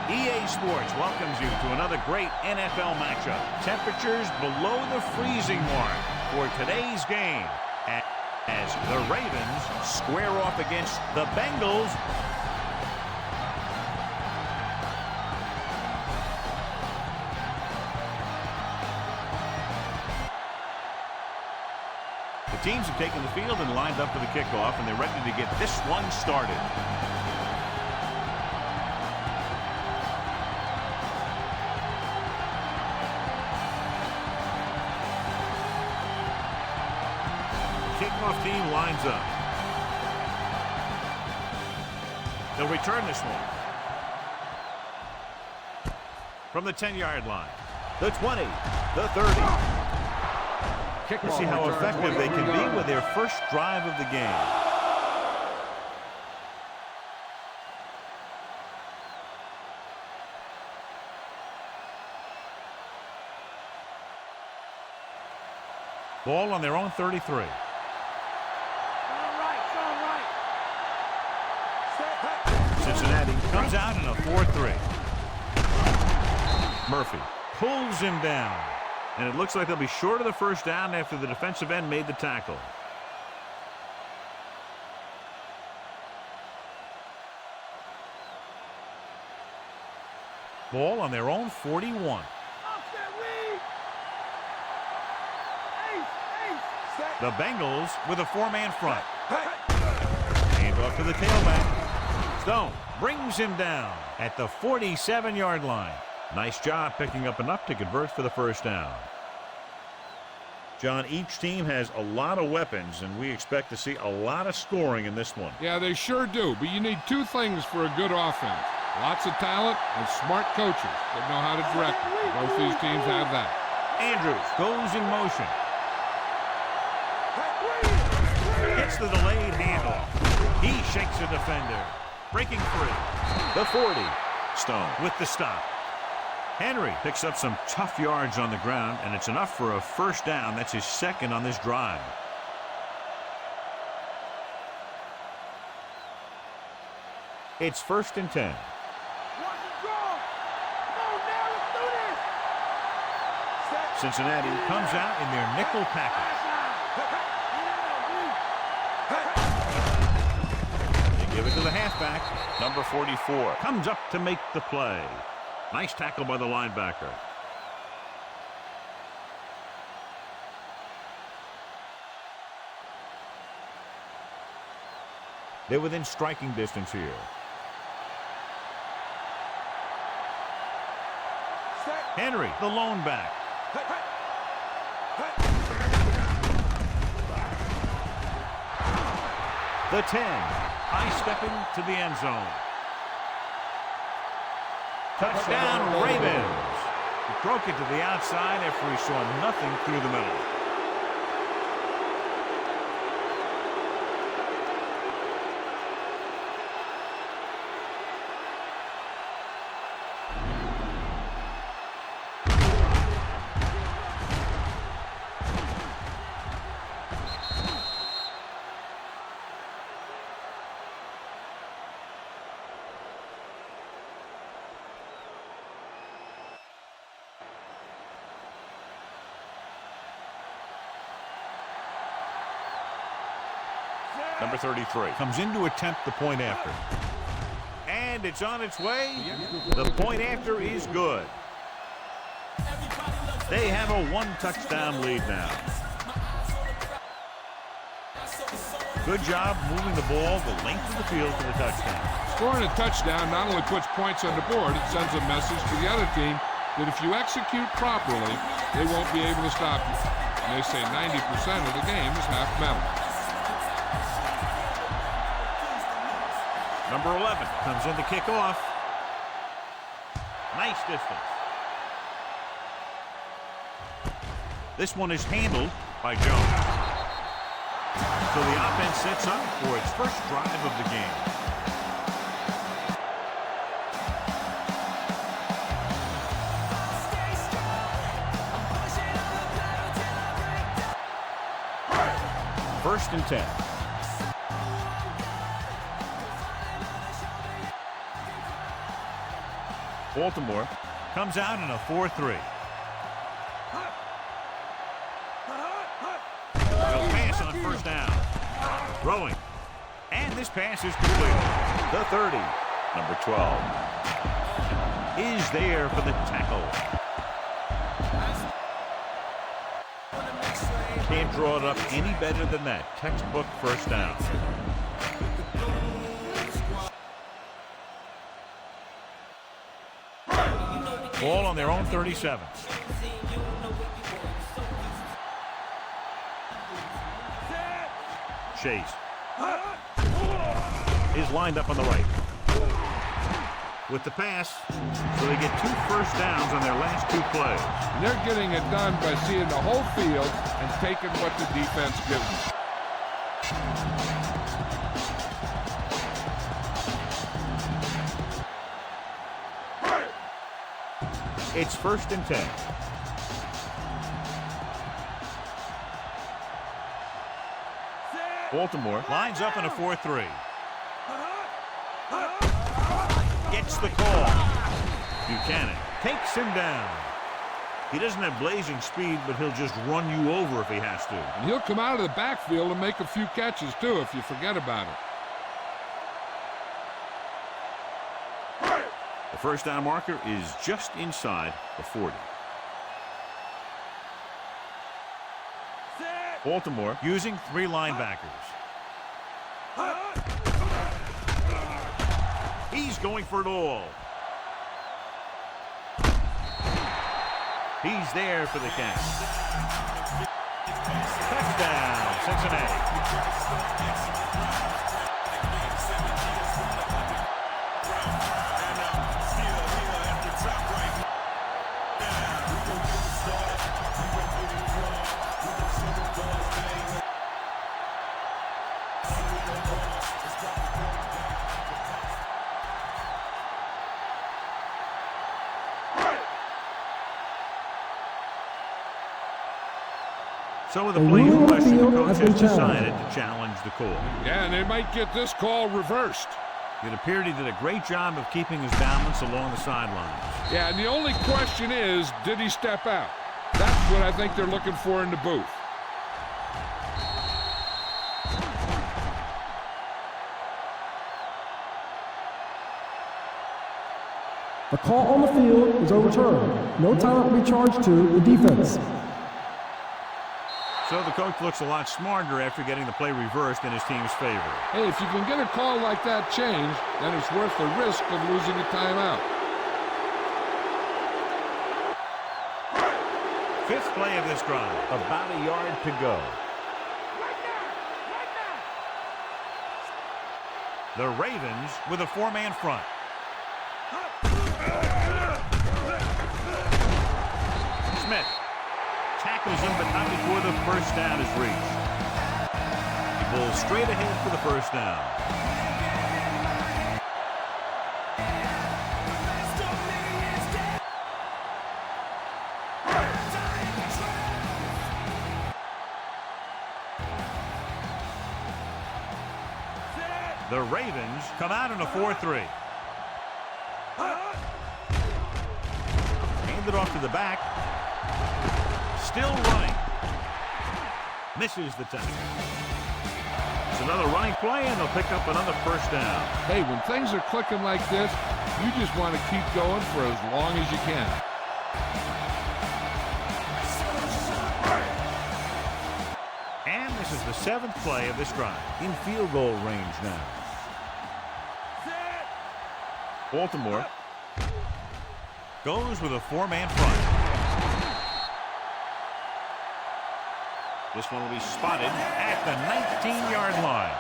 EA Sports welcomes you to another great NFL matchup. Temperatures below the freezing mark for today's game as the Ravens square off against the Bengals. The teams have taken the field and lined up for the kickoff, and they're ready to get this one started. Kickoff team lines up. They'll return this one. From the 10-yard line. The 20. The 30. To see how effective they can be with their first drive of the game. Ball on their own 33. Cincinnati comes out in a 4-3. Murphy pulls him down. And it looks like they'll be short of the first down after the defensive end made the tackle. Ball on their own 41. The Bengals with a four-man front. Hand off to the tailback. Stone brings him down at the 47-yard line. Nice job picking up enough to convert for the first down. John, each team has a lot of weapons, and we expect to see a lot of scoring in this one. Yeah, they sure do, but you need two things for a good offense. Lots of talent and smart coaches that know how to direct it. Both these teams have that. Andrews goes in motion. Gets the delayed handoff. He shakes a defender. Breaking free. The 40. Stone with the stop. Henry picks up some tough yards on the ground, and it's enough for a first down. That's his second on this drive. It's 1st and 10. Cincinnati comes out in their nickel package. They give it to the halfback. Number 44 comes up to make the play. Nice tackle by the linebacker. They're within striking distance here. Henry, the lone back. The 10, high-stepping to the end zone. Touchdown, Ravens. He broke it to the outside after he saw nothing through the middle. Number 33 comes in to attempt the point after. And it's on its way. The point after is good. They have a one-touchdown lead now. Good job moving the ball the length of the field for the touchdown. Scoring a touchdown not only puts points on the board, it sends a message to the other team that if you execute properly, they won't be able to stop you. And they say 90% of the game is half mental. Number 11 comes in to kick off. Nice distance. This one is handled by Jones. So the offense sets up for its first drive of the game. First and 10. Baltimore comes out in a 4-3. They'll pass on first down. Throwing. And this pass is completed. The 30. Number 12 is there for the tackle. Can't draw it up any better than that. Textbook first down. Ball on their own 37. Chase is lined up on the right. With the pass, so they get 2 first downs on their last 2 plays. And they're getting it done by seeing the whole field and taking what the defense gives them. It's 1st and 10. Baltimore lines up in a 4-3. Gets the call. Buchanan takes him down. He doesn't have blazing speed, but he'll just run you over if he has to. And he'll come out of the backfield and make a few catches, too, if you forget about it. The first down marker is just inside the 40. Baltimore using 3 linebackers. He's going for it all. He's there for the catch. Touchdown, Cincinnati. So with the play in question, the coach has decided to challenge the call. Yeah, and they might get this call reversed. It appeared he did a great job of keeping his balance along the sidelines. Yeah, and the only question is, did he step out? That's what I think they're looking for in the booth. The call on the field is overturned. No time to be charged to the defense. So the coach looks a lot smarter after getting the play reversed in his team's favor. Hey, if you can get a call like that changed, then it's worth the risk of losing a timeout. 5th play of this drive. About a yard to go. The Ravens with a 4-man front. Smith tackles him, but not before the first down is reached. He pulls straight ahead for the first down. The Ravens come out in a 4-3. Hand it off to the back. Still running. Misses the tackle. It's another running play, and they'll pick up another first down. Hey, when things are clicking like this, you just want to keep going for as long as you can. And this is the 7th play of this drive. In field goal range now. Baltimore goes with a 4-man front. This one will be spotted at the 19-yard line.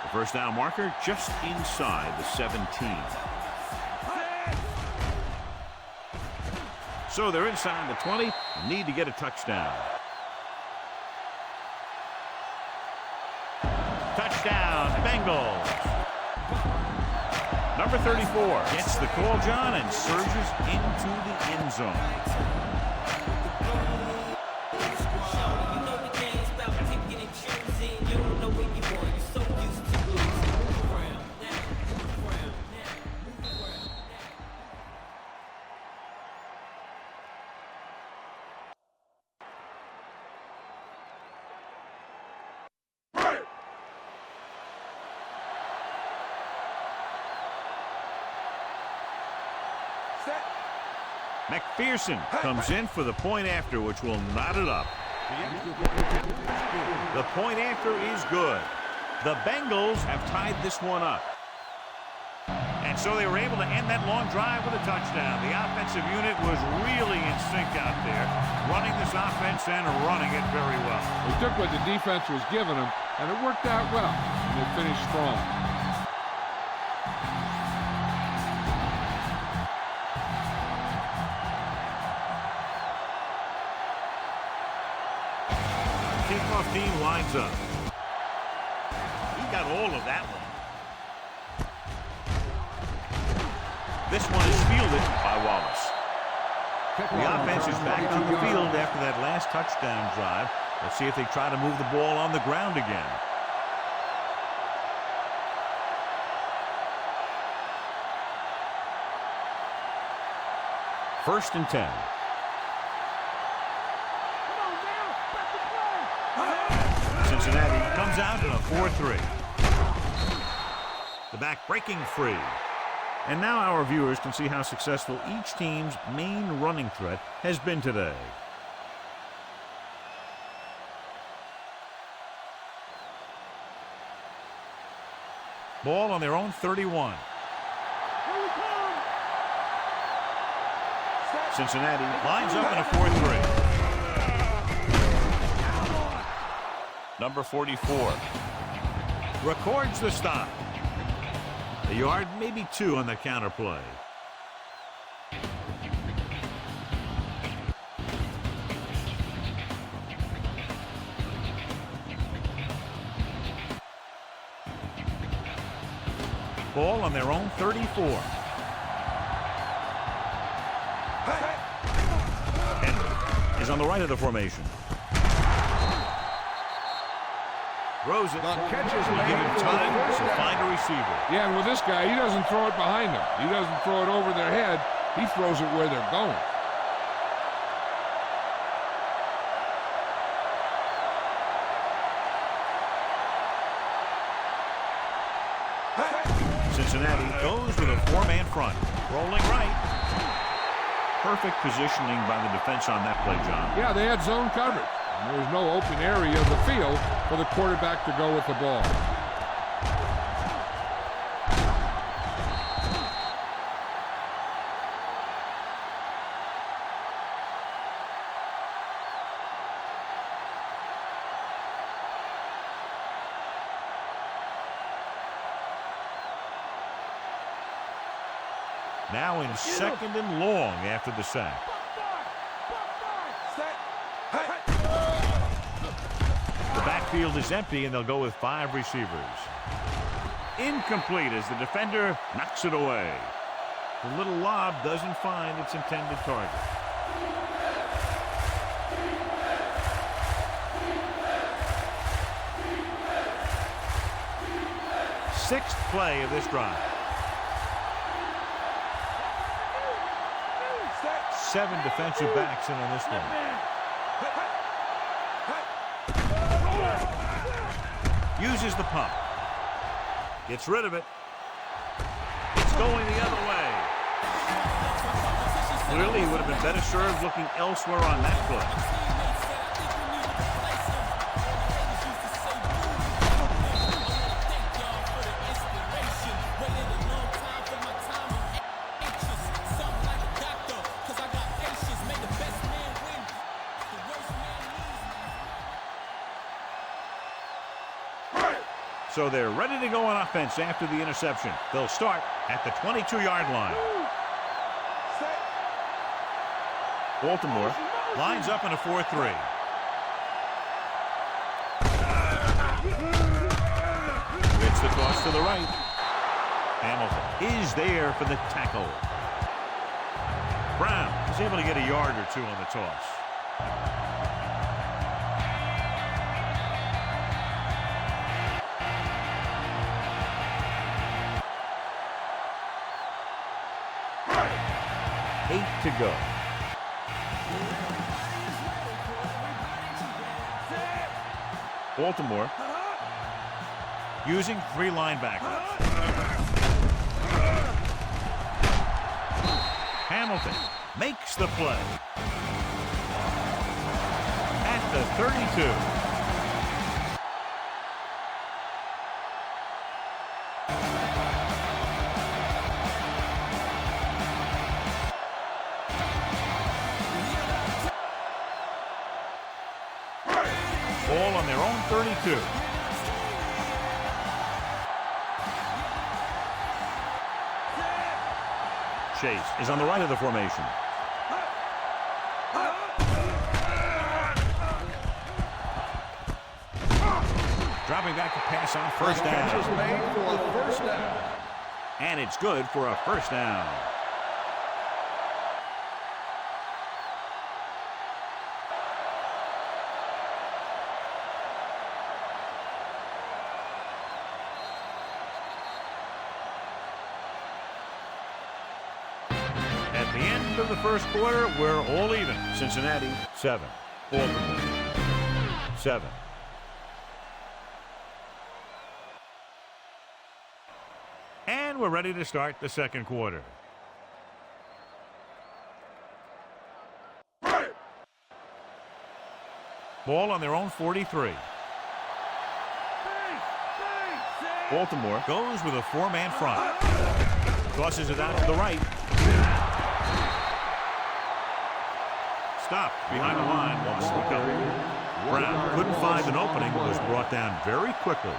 The first down marker just inside the 17. So they're inside the 20, need to get a touchdown. Touchdown, Bengals. Number 34 gets the call, John, and surges into the end zone. McPherson comes in for the point after, which will knot it up. The point after is good. The Bengals have tied this one up. And so they were able to end that long drive with a touchdown. The offensive unit was really in sync out there, running this offense and running it very well. They took what the defense was giving them, and it worked out well, and they finished strong. Kickoff team lines up. He got all of that one. This one is fielded by Wallace. The offense is back to the field after that last touchdown drive. Let's see if they try to move the ball on the ground again. First and 10. Cincinnati comes out in a 4-3. The back breaking free. And now our viewers can see how successful each team's main running threat has been today. Ball on their own 31. Cincinnati lines up in a 4-3. Number 44 records the stop. A yard, maybe two on the counter play. Ball on their own 34. Henry is on the right of the formation. Throws it. Catches it. Give him time to find a receiver. Yeah, and with this guy, he doesn't throw it behind them. He doesn't throw it over their head. He throws it where they're going. Cincinnati goes with a four-man front. Rolling right. Perfect positioning by the defense on that play, John. Yeah, they had zone coverage. And there was no open area of the field for the quarterback to go with the ball. Now in second and long after the sack. The backfield is empty, and they'll go with 5 receivers. Incomplete as the defender knocks it away. The little lob doesn't find its intended target. Sixth play of this drive. 7 defensive backs in on this one. Uses the pump. Gets rid of it. It's going the other way. Clearly, he would have been better served looking elsewhere on that play. So they're ready to go on offense after the interception. They'll start at the 22-yard line. Baltimore lines up in a 4-3. It's the toss to the right. Hamilton is there for the tackle. Brown is able to get a yard or two on the toss. Eight to go. Baltimore using 3 linebackers. Hamilton makes the play at the 32. Ball on their own 32. Chase is on the right of the formation. Dropping back to pass on first down. Catch is made for a first down. And it's good for a first down. At the end of the first quarter, we're all even. Cincinnati, 7. Baltimore, 7. And we're ready to start the second quarter. Ball on their own 43. Baltimore goes with a 4-man front. Tosses it out to the right. Stopped behind the line. Lost the cover. Brown couldn't find an opening, but was brought down very quickly.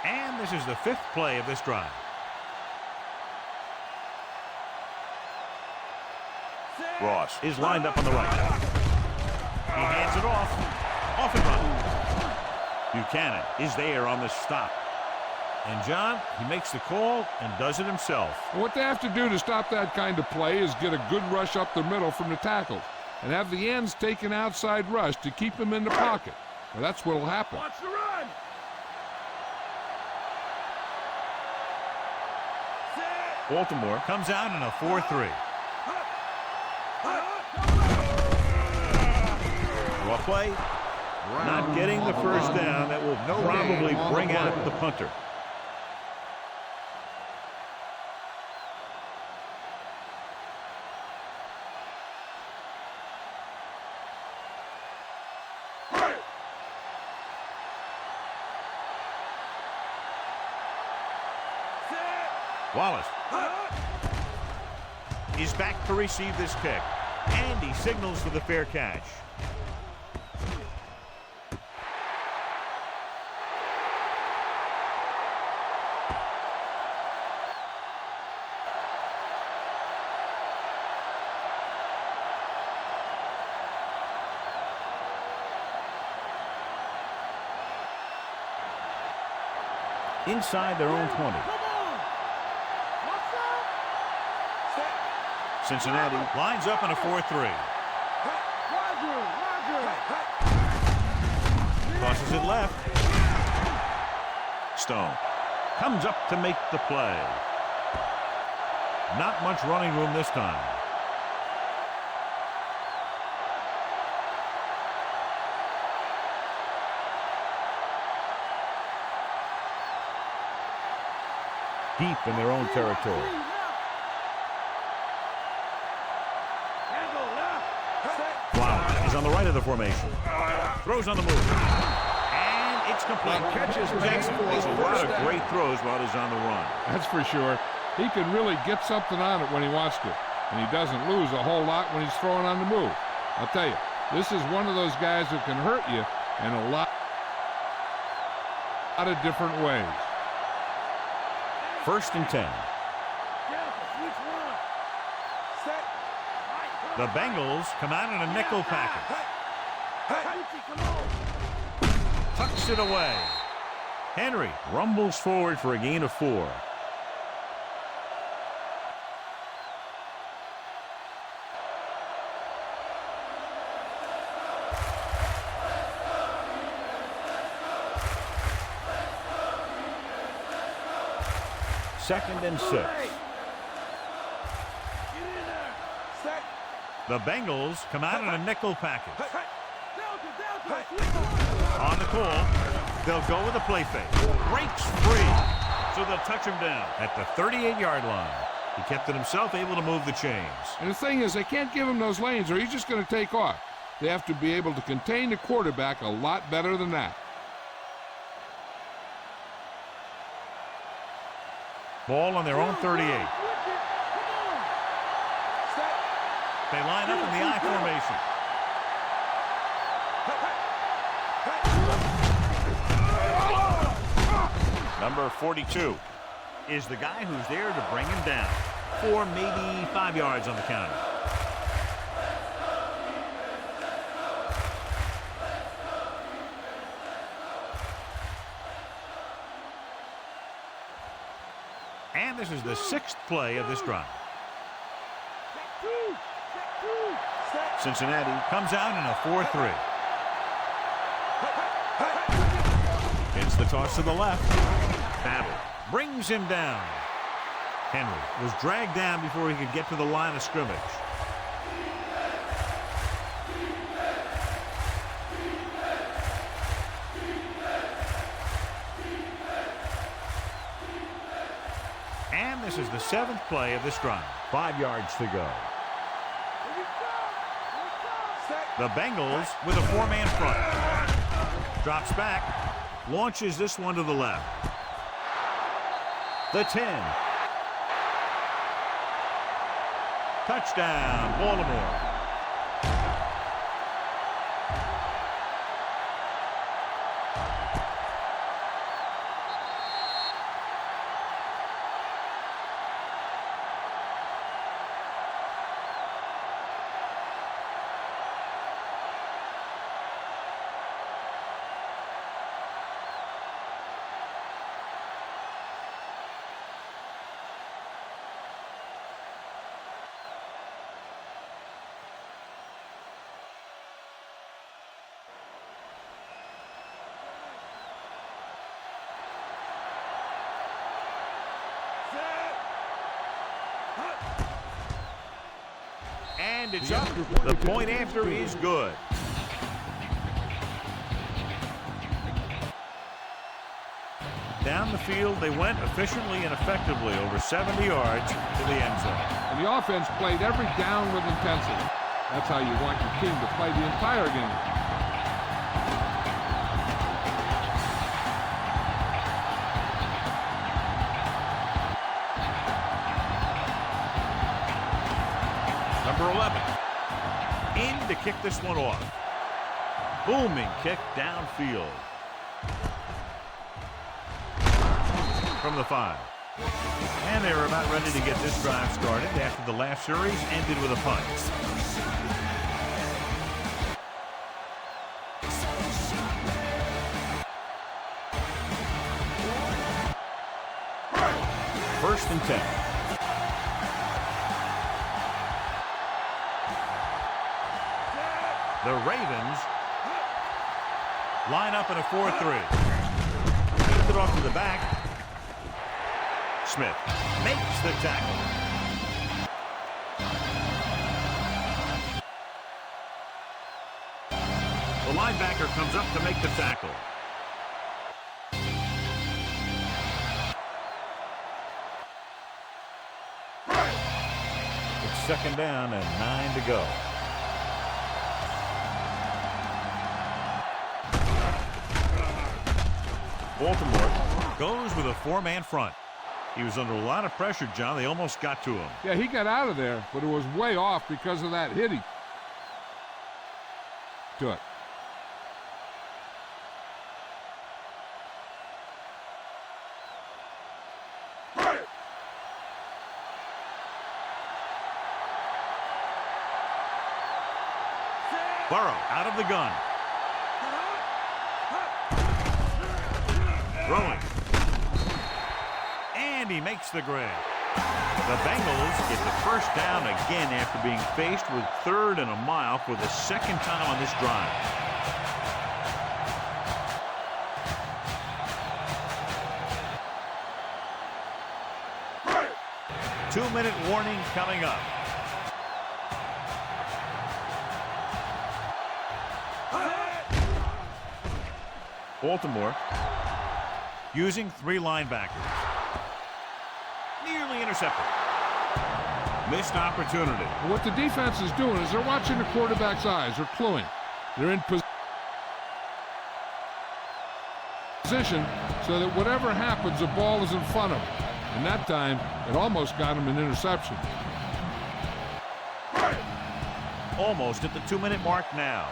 And this is the 5th play of this drive. Ross is lined up on the right. He hands it off. Off and run. Buchanan is there on the stop. And John, he makes the call and does it himself. What they have to do to stop that kind of play is get a good rush up the middle from the tackles and have the ends take an outside rush to keep them in the pocket. Well, that's what will happen. Watch the run. Baltimore comes out in a 4-3. Draw play. Not getting the first down. That will probably bring out the punter. Wallace is back to receive this kick, and he signals for the fair catch. Inside their own 20. Cincinnati lines up in a 4-3. Tosses it left. Stone comes up to make the play. Not much running room this time. Deep in their own territory. On the right of the formation. Throws on the move. And it's complete. Jackson makes a lot of great throws while he's on the run. That's for sure. He can really get something on it when he wants to. And he doesn't lose a whole lot when he's throwing on the move. I'll tell you, this is one of those guys who can hurt you in a lot of different ways. 1st and 10. The Bengals come out in a nickel package. Tucks it away. Henry rumbles forward for a gain of 4. Second and 6. The Bengals come out in a nickel package. On the call, they'll go with a play fake. Breaks free, so they'll touch him down at the 38-yard line. He kept it himself, able to move the chains. And the thing is, they can't give him those lanes or he's just going to take off. They have to be able to contain the quarterback a lot better than that. Ball on their own 38. They line up in the I formation. Number 42 is the guy who's there to bring him down. 4, maybe 5 yards on the counter. And this is the 6th play of this drive. Cincinnati comes out in a 4-3. It's the toss to the left. Battle brings him down. Henry was dragged down before he could get to the line of scrimmage. And this is the 7th play of this drive. 5 yards to go. The Bengals with a 4-man front. Drops back. Launches this one to the left. The 10. Touchdown, Baltimore. And it's up. The point after is good. Down the field, they went efficiently and effectively over 70 yards to the end zone. And the offense played every down with intensity. That's how you want your team to play the entire game. Number 11, in to kick this one off. Booming kick downfield. From the 5. And they were about ready to get this drive started after the last series ended with a punt. First and 10. The Ravens line up in a 4-3. Keeps it off to the back. Smith makes the tackle. The linebacker comes up to make the tackle. It's second down and 9 to go. Baltimore goes with a 4-man front. He was under a lot of pressure, John. They almost got to him. Yeah, he got out of there, but it was way off because of that hit he took. Burrow out of the gun. Throwing. And he makes the grab. The Bengals get the first down again after being faced with 3rd and a mile for the second time on this drive. Two-minute warning coming up. Baltimore using 3 linebackers. Nearly intercepted. Missed opportunity. What the defense is doing is they're watching the quarterback's eyes. They're cluing. They're in position so that whatever happens, the ball is in front of them. And that time, it almost got him an interception. Almost at the 2-minute mark now.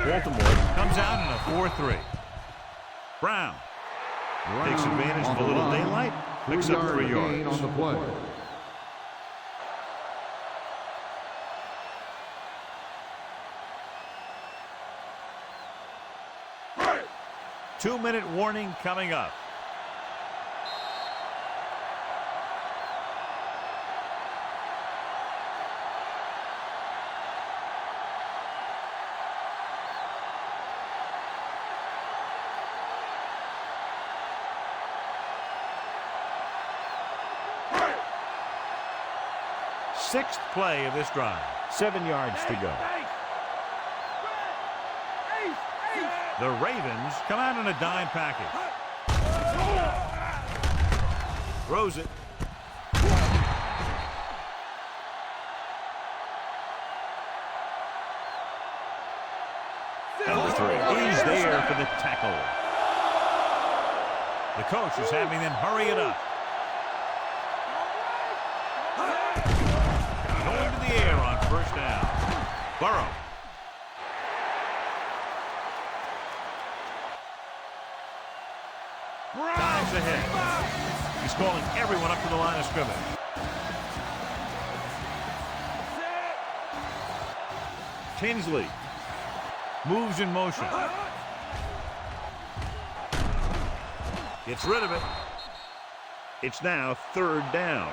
Baltimore comes out in a 4-3. Brown takes advantage of a little daylight, picks up 3 yards. On the play. Two-minute warning coming up. Sixth play of this drive. 7 yards to go. The Ravens come out in a dime package. Throws it. Number 3. He's there for the tackle. The coach is having them hurry it up. Going to the air on first down. Burrow. Time's ahead. He's calling everyone up to the line of scrimmage. Tinsley moves in motion. Gets rid of it. It's now 3rd down.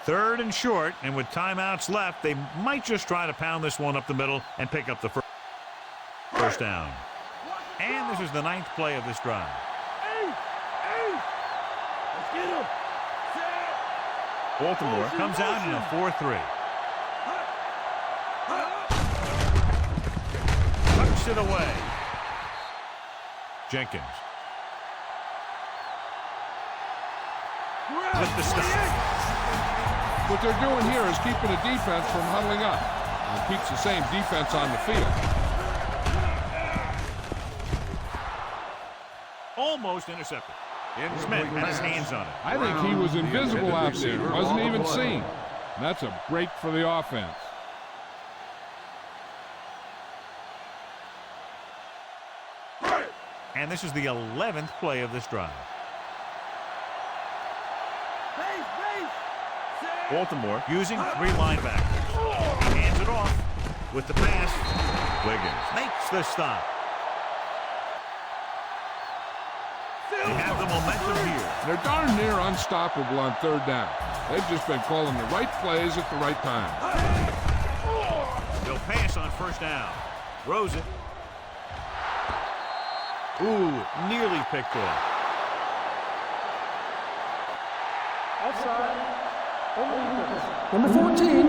Third and short, and with timeouts left, they might just try to pound this one up the middle and pick up the first down. And this is the 9th play of this drive. Baltimore comes out in a 4-3. Tucks it away. Jenkins. With the stop. What they're doing here is keeping the defense from huddling up. And keeps the same defense on the field. Almost intercepted. Smith had his hands on it. I think he was invisible out there. Wasn't even seen. And that's a break for the offense. And this is the 11th play of this drive. Baltimore using 3 linebackers. He hands it off with the pass. Wiggins makes the stop. They have the momentum here. They're darn near unstoppable on 3rd down. They've just been calling the right plays at the right time. They'll pass on first down. Throws it. Ooh, nearly picked off. Offside. Number 14.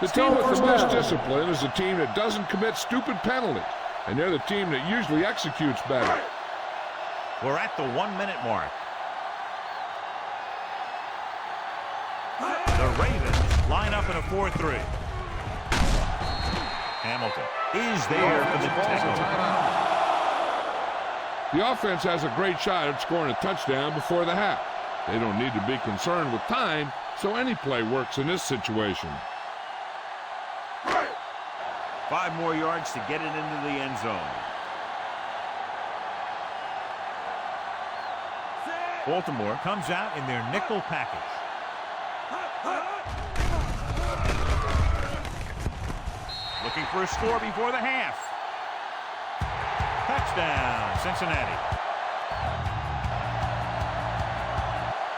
The team with the most discipline is the team that doesn't commit stupid penalties. And they're the team that usually executes better. We're at the 1-minute mark. The Ravens line up in a 4-3. Hamilton is there for the tackle. The offense has a great shot at scoring a touchdown before the half. They don't need to be concerned with time, so any play works in this situation. 5 more yards to get it into the end zone. Baltimore comes out in their nickel package. Looking for a score before the half. Touchdown, Cincinnati.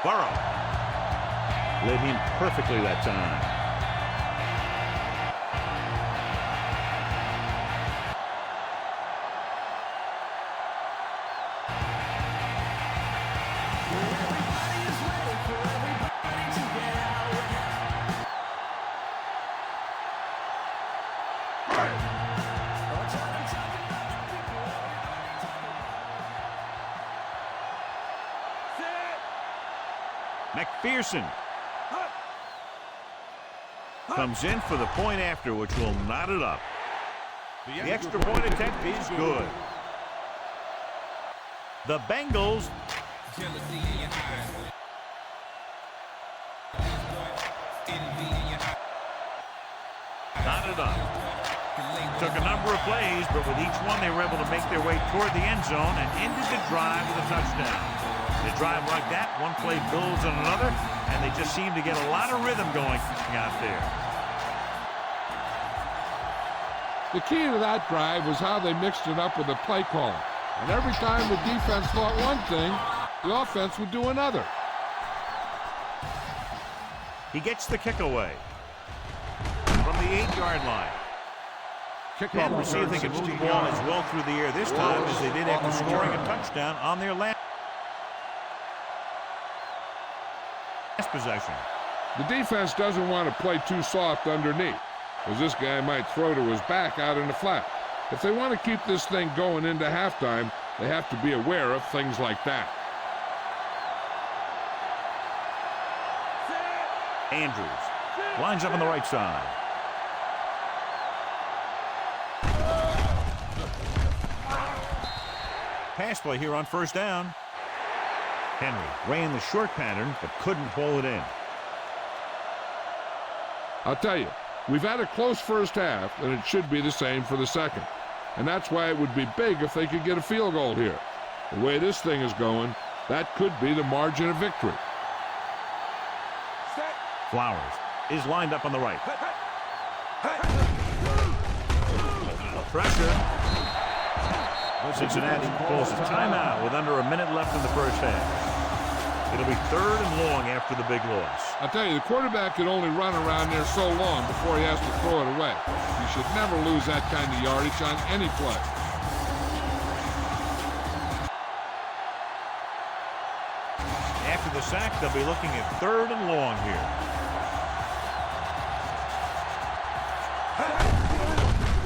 Burrow. Led him perfectly that time. McPherson comes in for the point after, which will knot it up. The extra point attempt is good. The Bengals knotted up. Took a number of plays, but with each one they were able to make their way toward the end zone and ended the drive with a touchdown. A drive like that, one play builds on another, and they just seem to get a lot of rhythm going out there. The key to that drive was how they mixed it up with the play calling. And every time the defense thought one thing, the offense would do another. He gets the kick away from the 8-yard line. And we'll see if they can move the ball as well through the air this time as they did after scoring a touchdown on their last possession. The defense doesn't want to play too soft underneath, as this guy might throw to his back out in the flat. If they want to keep this thing going into halftime, they have to be aware of things like that. Andrews lines up on the right side. Pass play here on first down. Henry ran the short pattern but couldn't pull it in. I'll tell you, we've had a close first half, and it should be the same for the second. And that's why it would be big if they could get a field goal here. The way this thing is going, that could be the margin of victory. Flowers is lined up on the right. Pressure. Cincinnati pulls a timeout with under a minute left in the first half. It'll be 3rd and long after the big loss. I'll tell you, the quarterback can only run around there so long before he has to throw it away. You should never lose that kind of yardage on any play. After the sack, they'll be looking at 3rd and long here.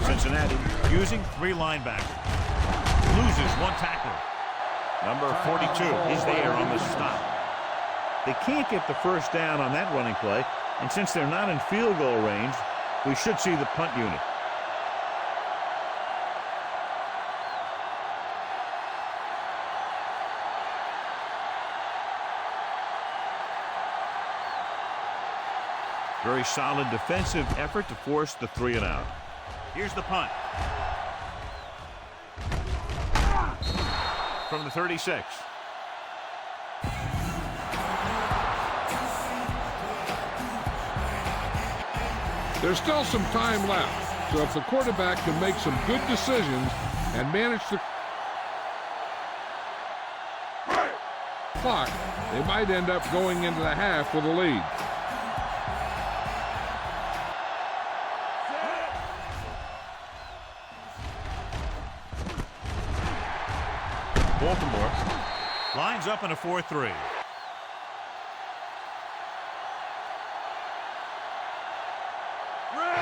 Cincinnati using 3 linebackers. Loses 1 tackler. Number 42 is there on the stop. They can't get the first down on that running play, and since they're not in field goal range, we should see the punt unit. Very solid defensive effort to force the 3 and out. Here's the punt. From the 36. There's still some time left, so if the quarterback can make some good decisions and manage the clock, they might end up going into the half with a lead. Baltimore lines up in a 4-3.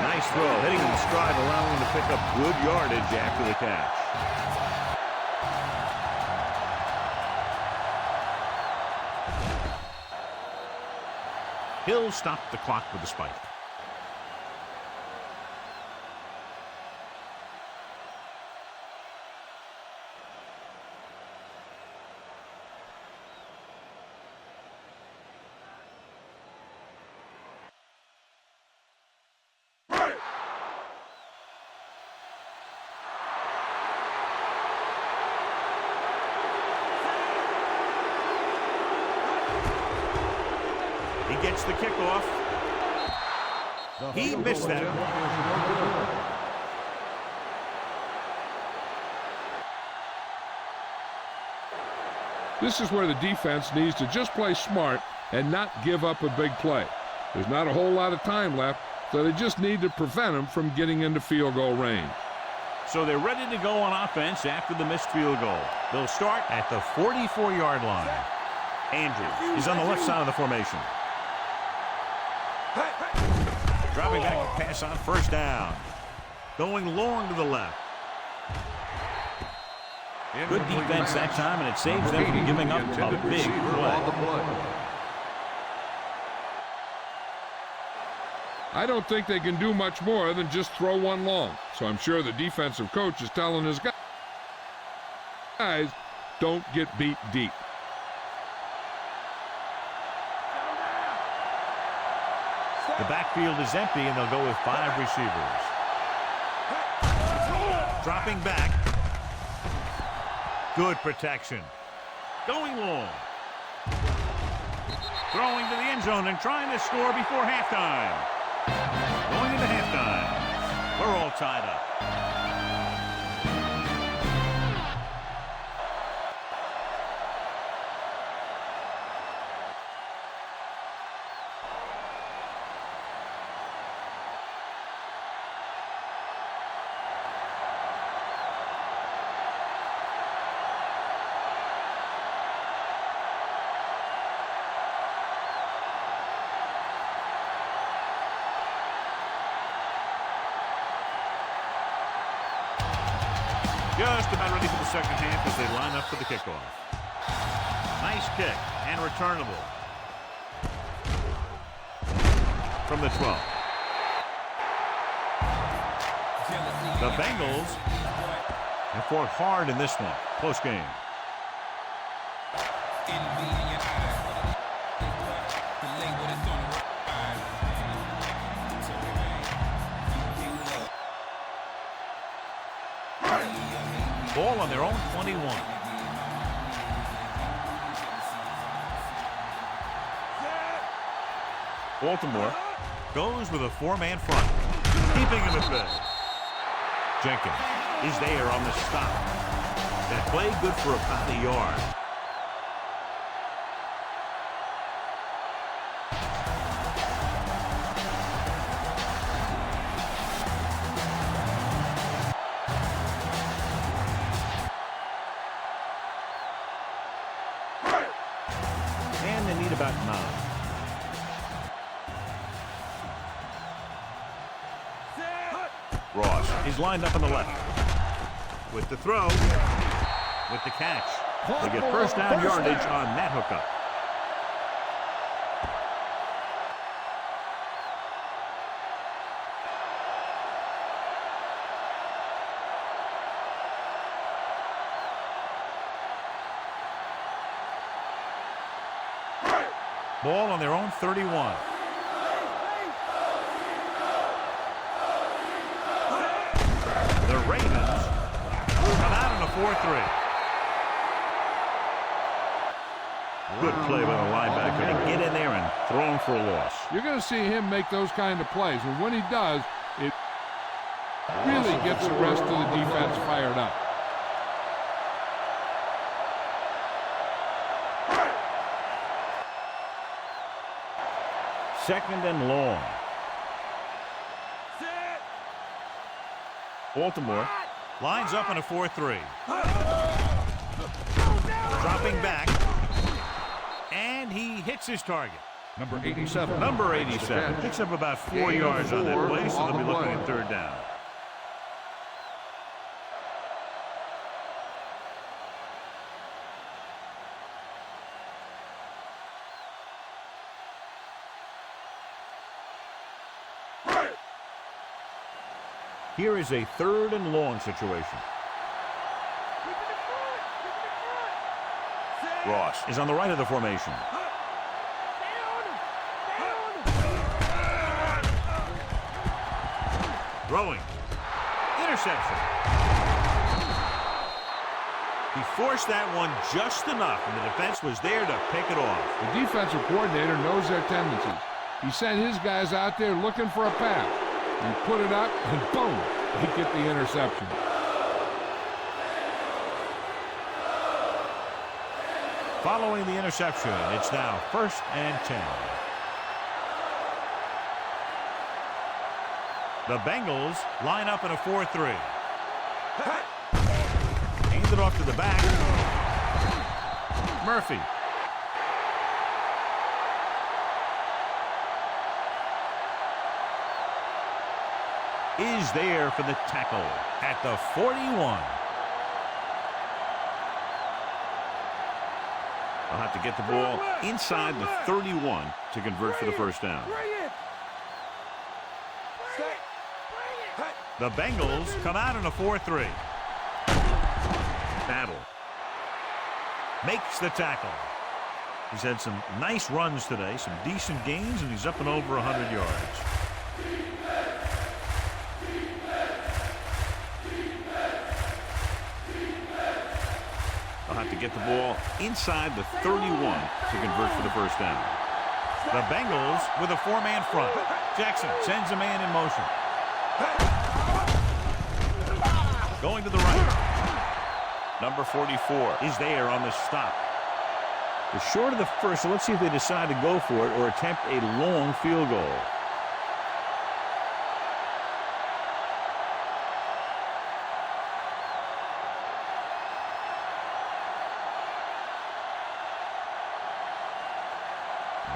Nice throw, hitting in stride, allowing him to pick up good yardage after the catch. Hill stopped the clock with a spike. gets the kickoff. He missed that. This is where the defense needs to just play smart and not give up a big play. There's not a whole lot of time left, so they just need to prevent them from getting into field goal range. So they're ready to go on offense after the missed field goal. They'll start at the 44-yard line. Andrews is on the left side of the formation. Dropping back to pass on first down. Going long to the left. Good defense that time, and it saves them from giving up a big play. I don't think they can do much more than just throw one long. So I'm sure the defensive coach is telling his guys, don't get beat deep. The backfield is empty, and they'll go with 5 receivers. Dropping back. Good protection. Going long. Throwing to the end zone and trying to score before halftime. Going into halftime. We're all tied up. Just about ready for the second half as they line up for the kickoff. Nice kick and returnable. From the 12. The Bengals have fought hard in this one. Close game. Ball on their own 21. Baltimore goes with a 4-man front, keeping him at bay. Jenkins is there on the stop. That play good for about a yard. About 9. Ross is lined up on the left. With the throw. With the catch. They get first down yardage on that hookup. Ball on their own 31. The Ravens come out in a 4-3. Good play by the linebacker to get in there and throw him for a loss. You're going to see him make those kind of plays, and when he does, it really gets the rest of the defense fired up. Second and long. Baltimore lines up in a 4-3. Dropping back. And he hits his target. Number 87. Number 87. Picks up about 4 yards on that play, so they'll be looking at third down. Here is a 3rd and long situation. Ross is on the right of the formation. Throwing. Interception. He forced that one just enough, and the defense was there to pick it off. The defensive coordinator knows their tendencies. He sent his guys out there looking for a pass. He put it up, and boom, he get the interception. Following the interception, it's now 1st and 10. The Bengals line up in a 4-3. Hands it off to the back. Murphy. Is there for the tackle at the 41. They'll have to get the ball inside the 31 to convert for the first down. The Bengals come out in a 4-3. Battle makes the tackle. He's had some nice runs today, some decent gains, and he's up and over 100 yards. They'll have to get the ball inside the 31 to convert for the first down. The Bengals with a 4-man front. Jackson sends a man in motion. Going to the right. Number 44 is there on the stop. They're short of the first, so let's see if they decide to go for it or attempt a long field goal.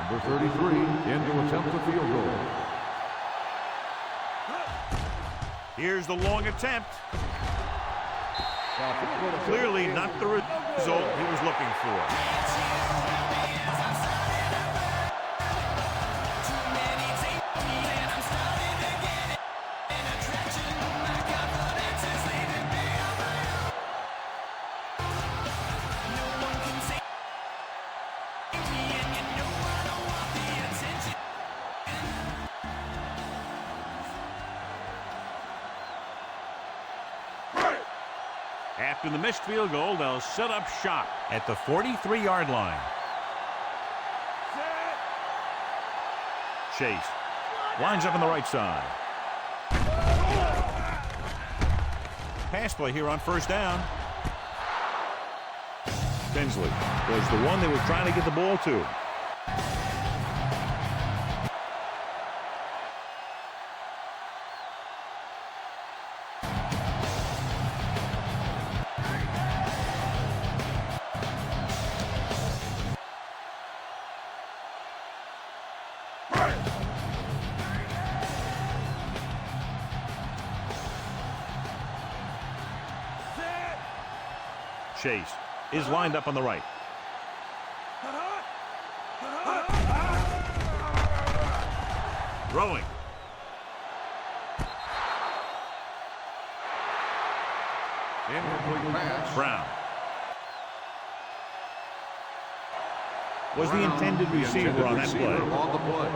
Number 33 in to attempt the field goal. Here's the long attempt. Clearly not the result he was looking for. After the missed field goal, they'll set up shop at the 43-yard line. Chase lines up on the right side. Pass play here on first down. Tinsley was the one they were trying to get the ball to. Chase is lined up on the right. Throwing. Incomplete pass. Brown was the intended receiver on that play. On the play.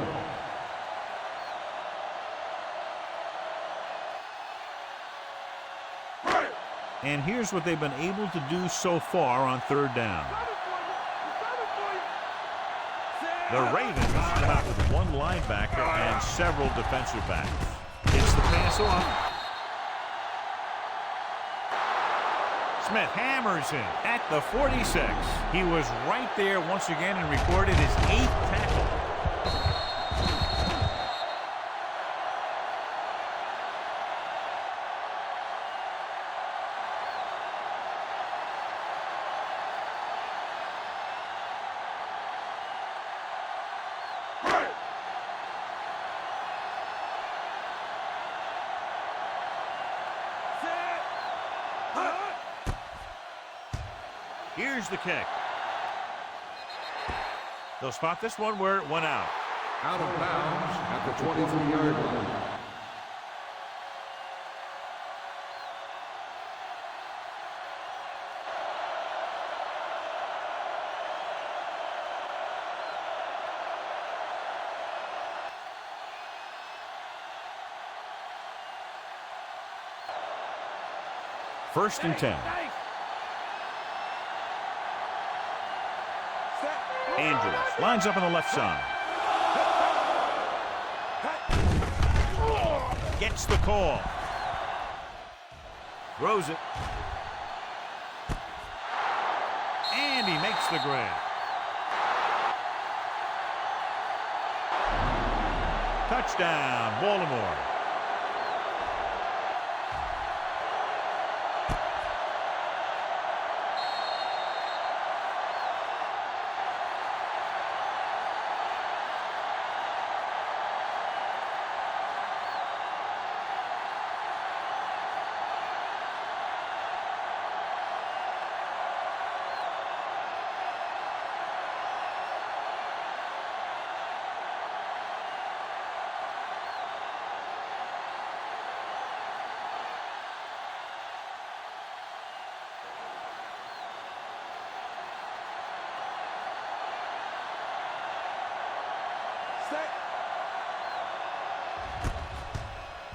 And here's what they've been able to do so far on third down. The Ravens come out with one linebacker and several defensive backs. It's the pass off. Smith hammers in at the 46. He was right there once again and recorded his 8th tackle. Here's the kick. They'll spot this one where it went out. Out of bounds at the 23-yard line. First and 10. Andrews lines up on the left side. Gets the call. Throws it. And he makes the grab. Touchdown, Baltimore.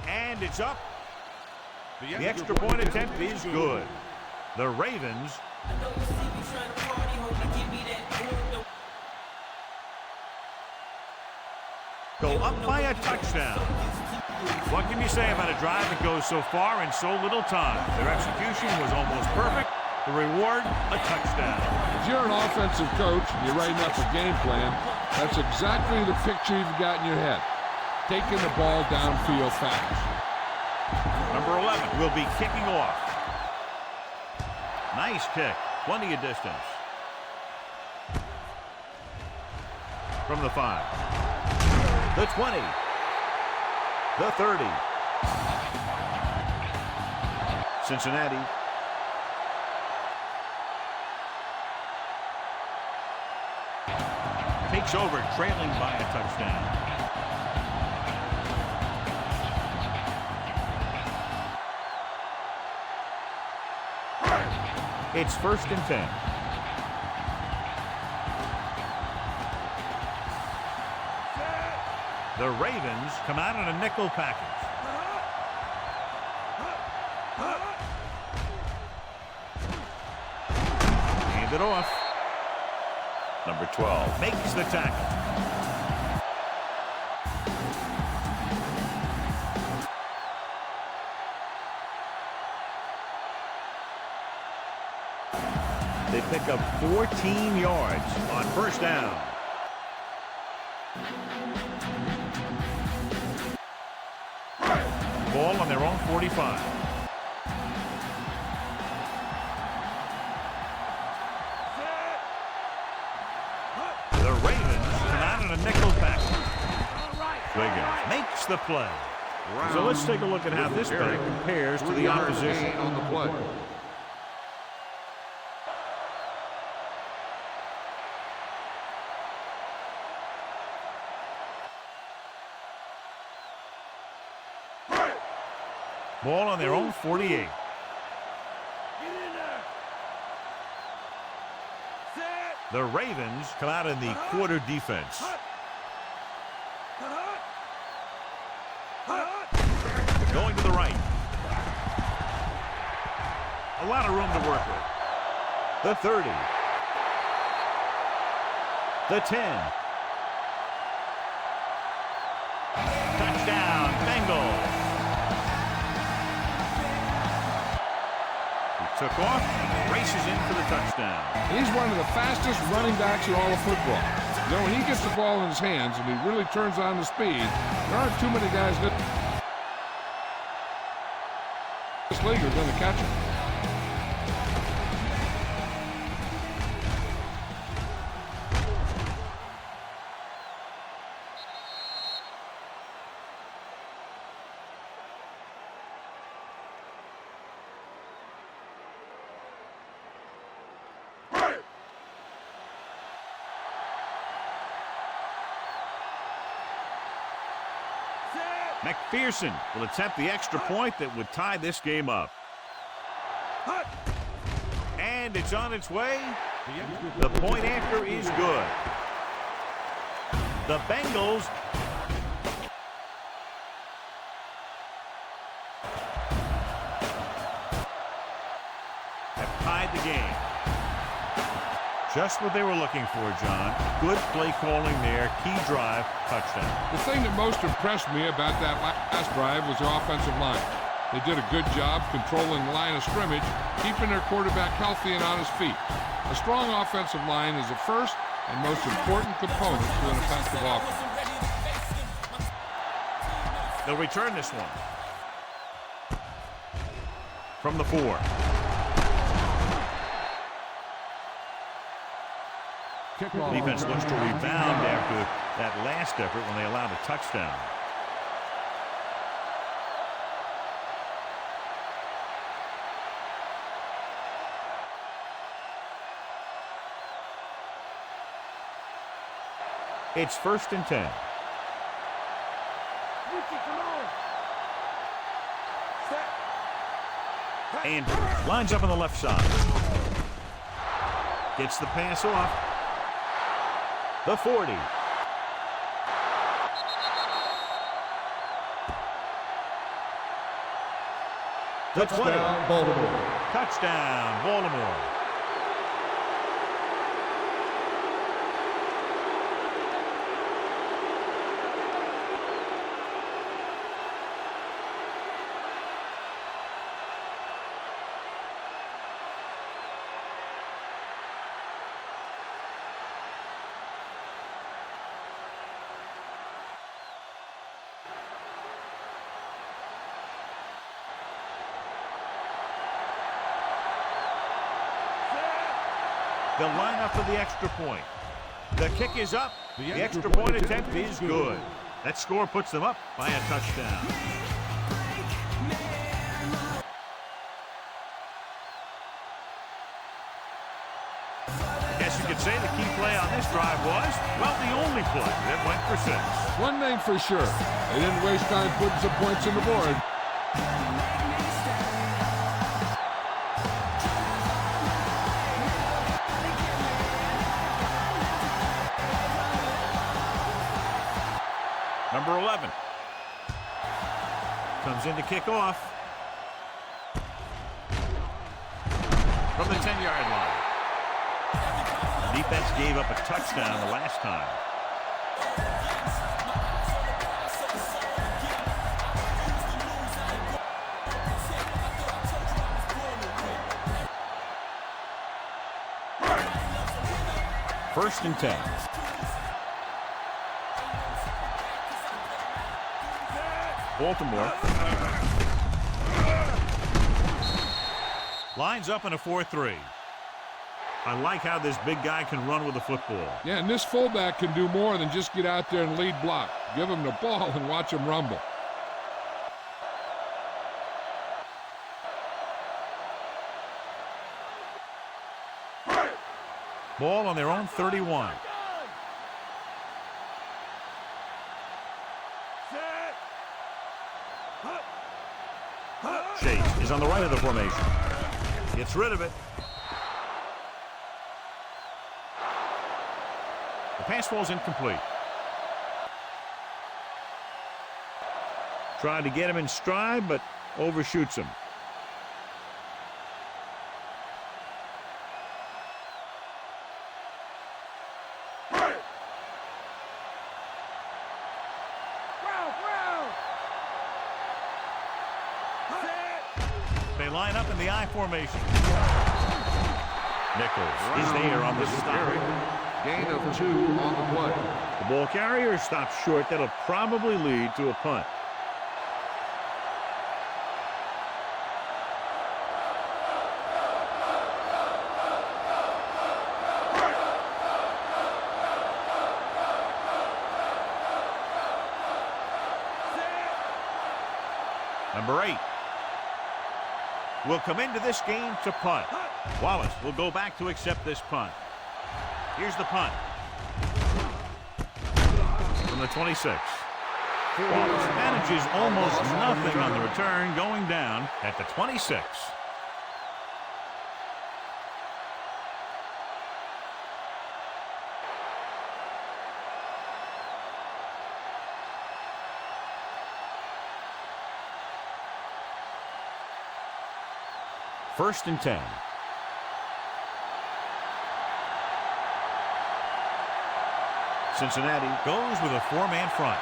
And it's up. The extra point attempt is good. The Ravens go up by a touchdown. What can you say about a drive that goes so far in so little time? Their execution was almost perfect. The reward, a touchdown. If you're an offensive coach and you're writing up a game plan, that's exactly the picture you've got in your head. Taking the ball downfield fast. Number 11 will be kicking off. Nice kick. Plenty of distance. From the 5. The 20. The 30. Cincinnati. Takes over, trailing by a touchdown. It's 1st and 10. The Ravens come out in a nickel package. Hand it off. Number 12 makes the tackle. They pick up 14 yards on 1st down. Ball on their own 45. The Ravens come out in a nickel package. Wiggins makes the play. So let's take a look at how this back compares to the opposition. On the play. Ball on their own 48. The Ravens come out in the quarter defense. Going to the right. A lot of room to work with. The 30. The 10. Touchdown, Bengals. Took off, races in for the touchdown. He's one of the fastest running backs in all of football. You know, when he gets the ball in his hands and he really turns on the speed, there aren't too many guys that this league are going to catch him. McPherson will attempt the extra point that would tie this game up. And it's on its way. The point after is good. The Bengals have tied the game. Just what they were looking for, John. Good play calling there. Key drive, touchdown. The thing that most impressed me about that last drive was the offensive line. They did a good job controlling the line of scrimmage, keeping their quarterback healthy and on his feet. A strong offensive line is the first and most important component to an effective offense. They'll return this one. From the 4. The defense looks to rebound after that last effort when they allowed a touchdown. It's 1st and 10. And lines up on the left side. Gets the pass off. The 40. The 20. Touchdown, Baltimore. Touchdown, Baltimore. They'll line up for the extra point. The kick is up. The extra point attempt is good. That score puts them up by a touchdown. Guess you could say the key play on this drive was, well, the only play that went for 6. One thing for sure, they didn't waste time putting some points on the board. Number 11 comes in to kick off from the 10-yard line. The defense gave up a touchdown the last time. First and 10. Baltimore lines up in a 4-3. I like how this big guy can run with the football. Yeah, and this fullback can do more than just get out there and lead block. Give him the ball and watch him rumble. Ball on their own 31. Chase is on the right of the formation. Gets rid of it. The pass falls incomplete. Tried to get him in stride, but overshoots him. They line up in the I formation. Nichols is there on the stop. Gain of 2 on the play. The ball carrier stops short. That'll probably lead to a punt. Number 8 will come into this game to punt. Wallace will go back to accept this punt. Here's the punt from the 26. Wallace manages almost nothing on the return, going down at the 26. First and 10. Cincinnati goes with a 4-man front.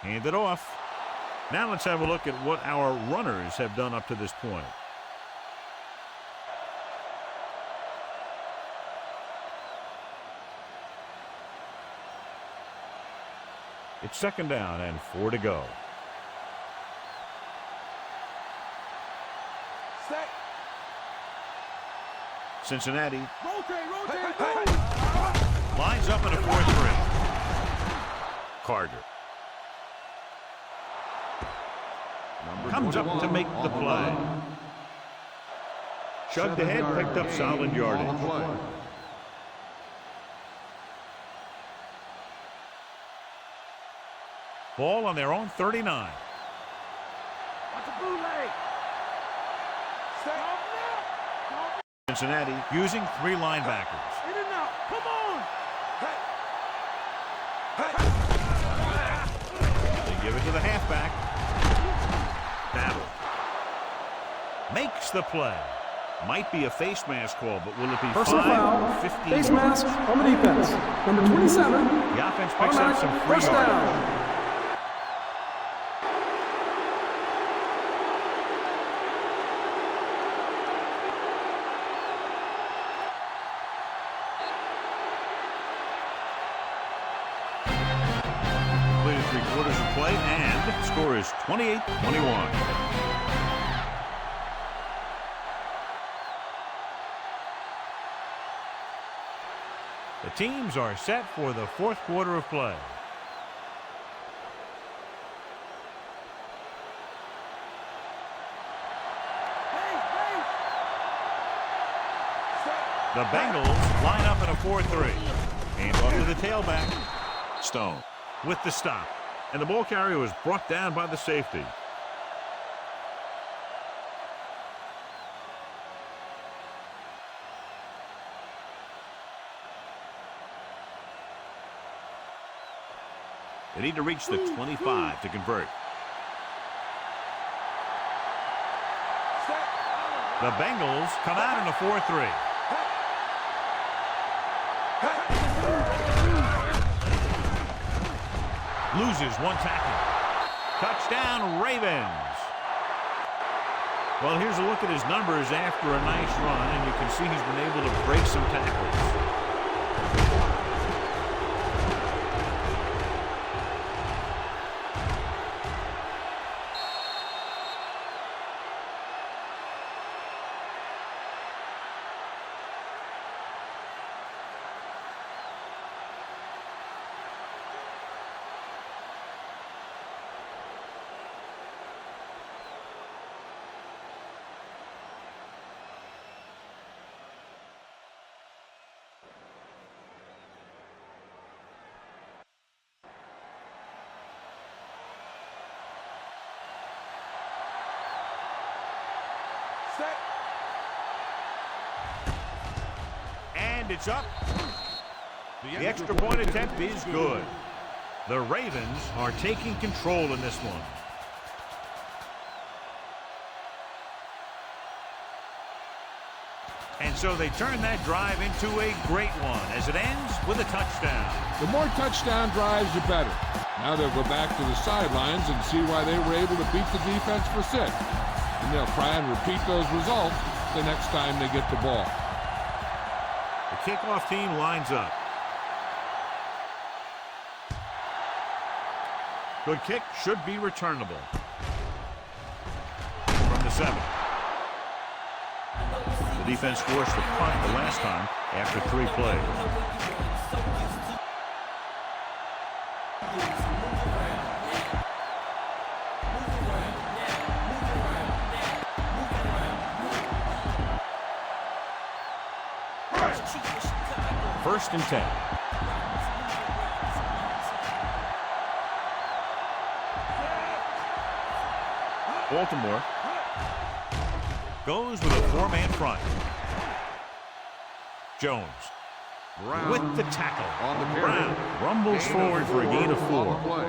Hand it off. Now let's have a look at what our runners have done up to this point. It's 2nd down and 4 to go. Set. Cincinnati Rotate. lines up in a 4-3. Carter comes up to make the play. Chugged ahead, picked up solid yardage. Ball on their own 39. Watch the bootleg. Set. Cincinnati using 3 linebackers. In and out. Come on. They give it to the halfback. Battle. Makes the play. Might be a face mask call, but will it be Personal 5 foul. or 15? Face mask on the defense. Number 27. The offense picks up some free First yardage. down. Completed 3/4 of play, and the score is 28-21. The teams are set for the 4th quarter of play. The Bengals line up in a 4-3. And off to the tailback. Stone with the stop. And the ball carrier was brought down by the safety. They need to reach the 25 to convert. The Bengals come out in a 4-3. Loses 1 tackle. Touchdown, Ravens. Well, here's a look at his numbers after a nice run, and you can see he's been able to break some tackles. Set. And it's up. The extra point attempt is good. The Ravens are taking control in this one. And so they turn that drive into a great one as it ends with a touchdown. The more touchdown drives, the better. Now they'll go back to the sidelines and see why they were able to beat the defense for 6. And they'll try and repeat those results the next time they get the ball. The kickoff team lines up. Good kick, should be returnable. From the 7. The defense forced the punt the last time after 3 plays. First and 10. Baltimore goes with a 4-man front. Jones Brown with the tackle. on the carry. Brown rumbles Gain forward for a gain of 4. on the play.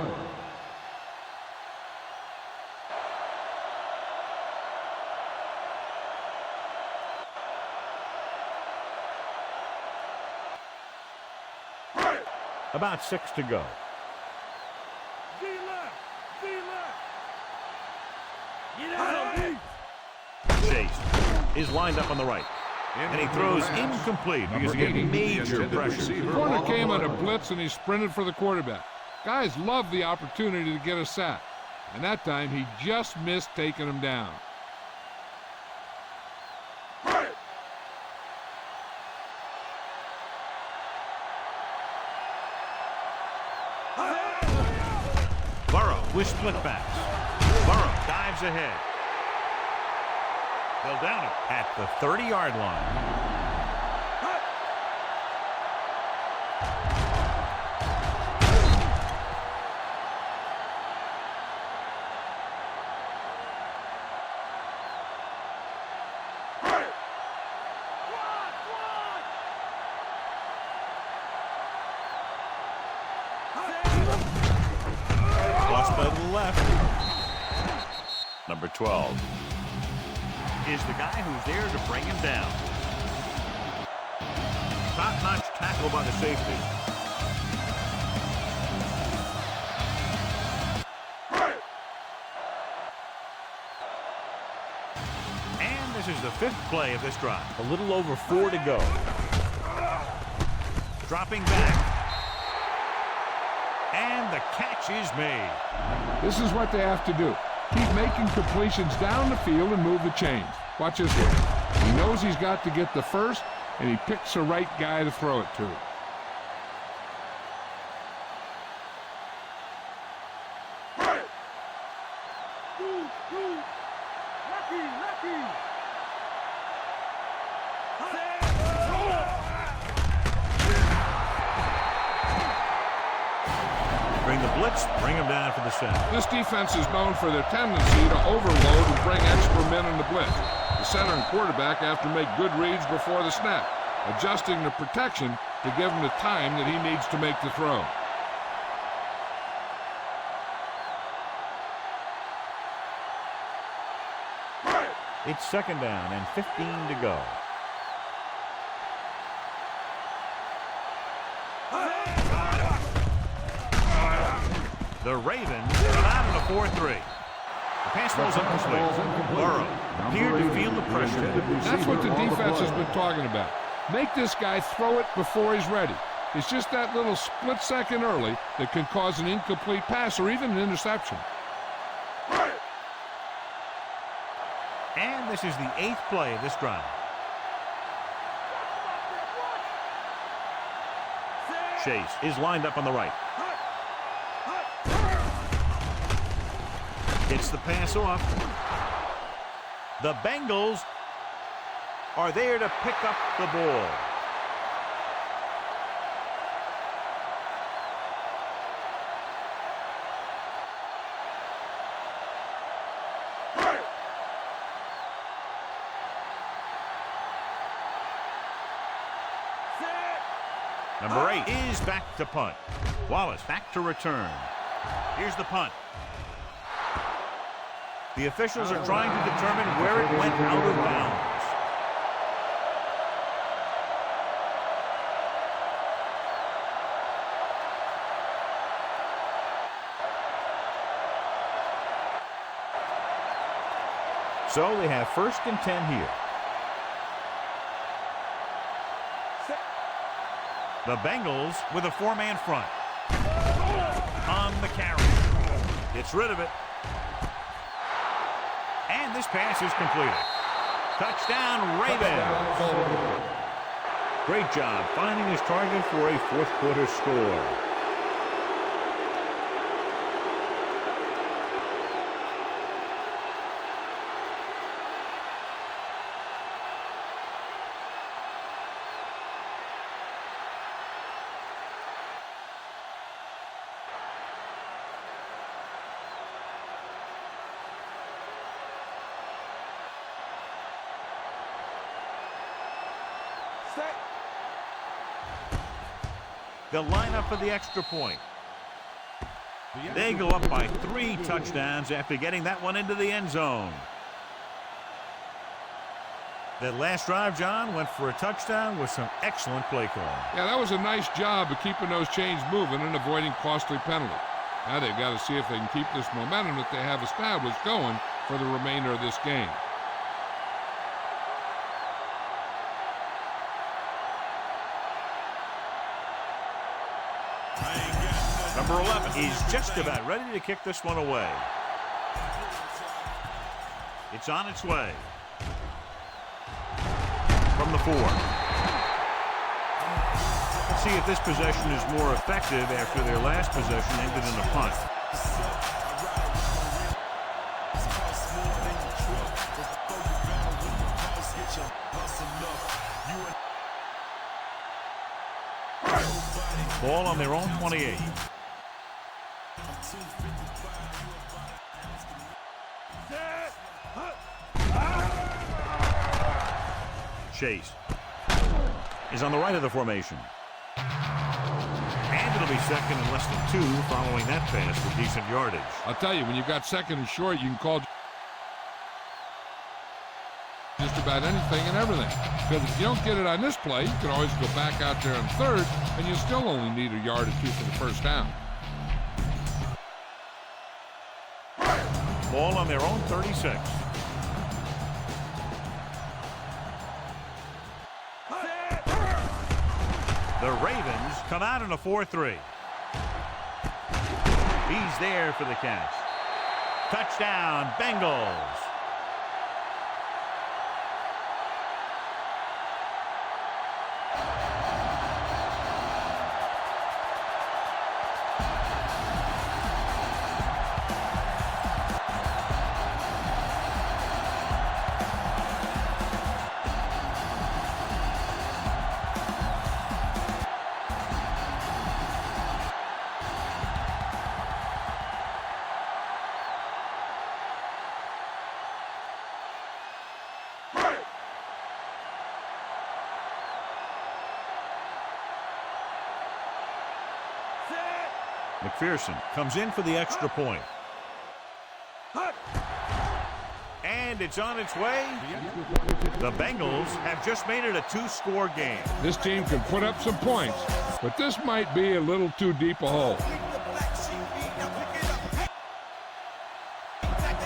About 6 to go. Z left. Z left. Get out of me. Chase is lined up on the right. And he throws incomplete because he gets major pressure. The corner came on a blitz, and he sprinted for the quarterback. Guys love the opportunity to get a sack. And that time, he just missed taking him down. Burrow with split backs. Burrow dives ahead. They'll down it at the 30-yard line. Lost by the left. Number 12 is the guy who's there to bring him down. Top-notch tackle by the safety. And this is the 5th play of this drive. A little over 4 to go. Dropping back. And the catch is made. This is what they have to do. Keep making completions down the field and move the chains. Watch this one. He knows he's got to get the first, and he picks the right guy to throw it to. Bring the blitz, bring him down for the sack. This defense is known for their tendency to overload and bring extra men in the blitz. The center and quarterback have to make good reads before the snap, adjusting the protection to give him the time that he needs to make the throw. It's 2nd down and 15 to go. The Ravens come out in a 4-3. The pass was incomplete. Burrow appeared to feel the pressure. That's what the defense has been talking about. Make this guy throw it before he's ready. It's just that little split second early that can cause an incomplete pass or even an interception. And this is the 8th play of this drive. Chase is lined up on the right. Gets the pass off. The Bengals are there to pick up the ball. Number 8 is back to punt. Wallace back to return. Here's the punt. The officials are trying to determine where it went out of bounds. So they have 1st and 10 here. The Bengals with a 4-man front. On the carry. Gets rid of it. And this pass is completed. Touchdown, Ravens. Great job finding his target for a 4th quarter score. They'll line up for the extra point. They go up by 3 touchdowns after getting that one into the end zone. That last drive, John, went for a touchdown with some excellent play calling. Yeah, that was a nice job of keeping those chains moving and avoiding costly penalties. Now they've got to see if they can keep this momentum that they have established going for the remainder of this game. Number 11 is just about ready to kick this one away. It's on its way. From the 4. Let's see if this possession is more effective after their last possession ended in a punt. Ball on their own 28. Chase is on the right of the formation. And it'll be second and less than 2 following that pass with decent yardage. I'll tell you, when you've got second and short, you can call just about anything and everything. Because if you don't get it on this play, you can always go back out there on third, and you still only need a yard or 2 for the first down. Ball on their own 36. The Ravens come out in a 4-3. He's there for the catch. Touchdown, Bengals. McPherson comes in for the extra point. And it's on its way. The Bengals have just made it a 2-score game. This team can put up some points, but this might be a little too deep a hole.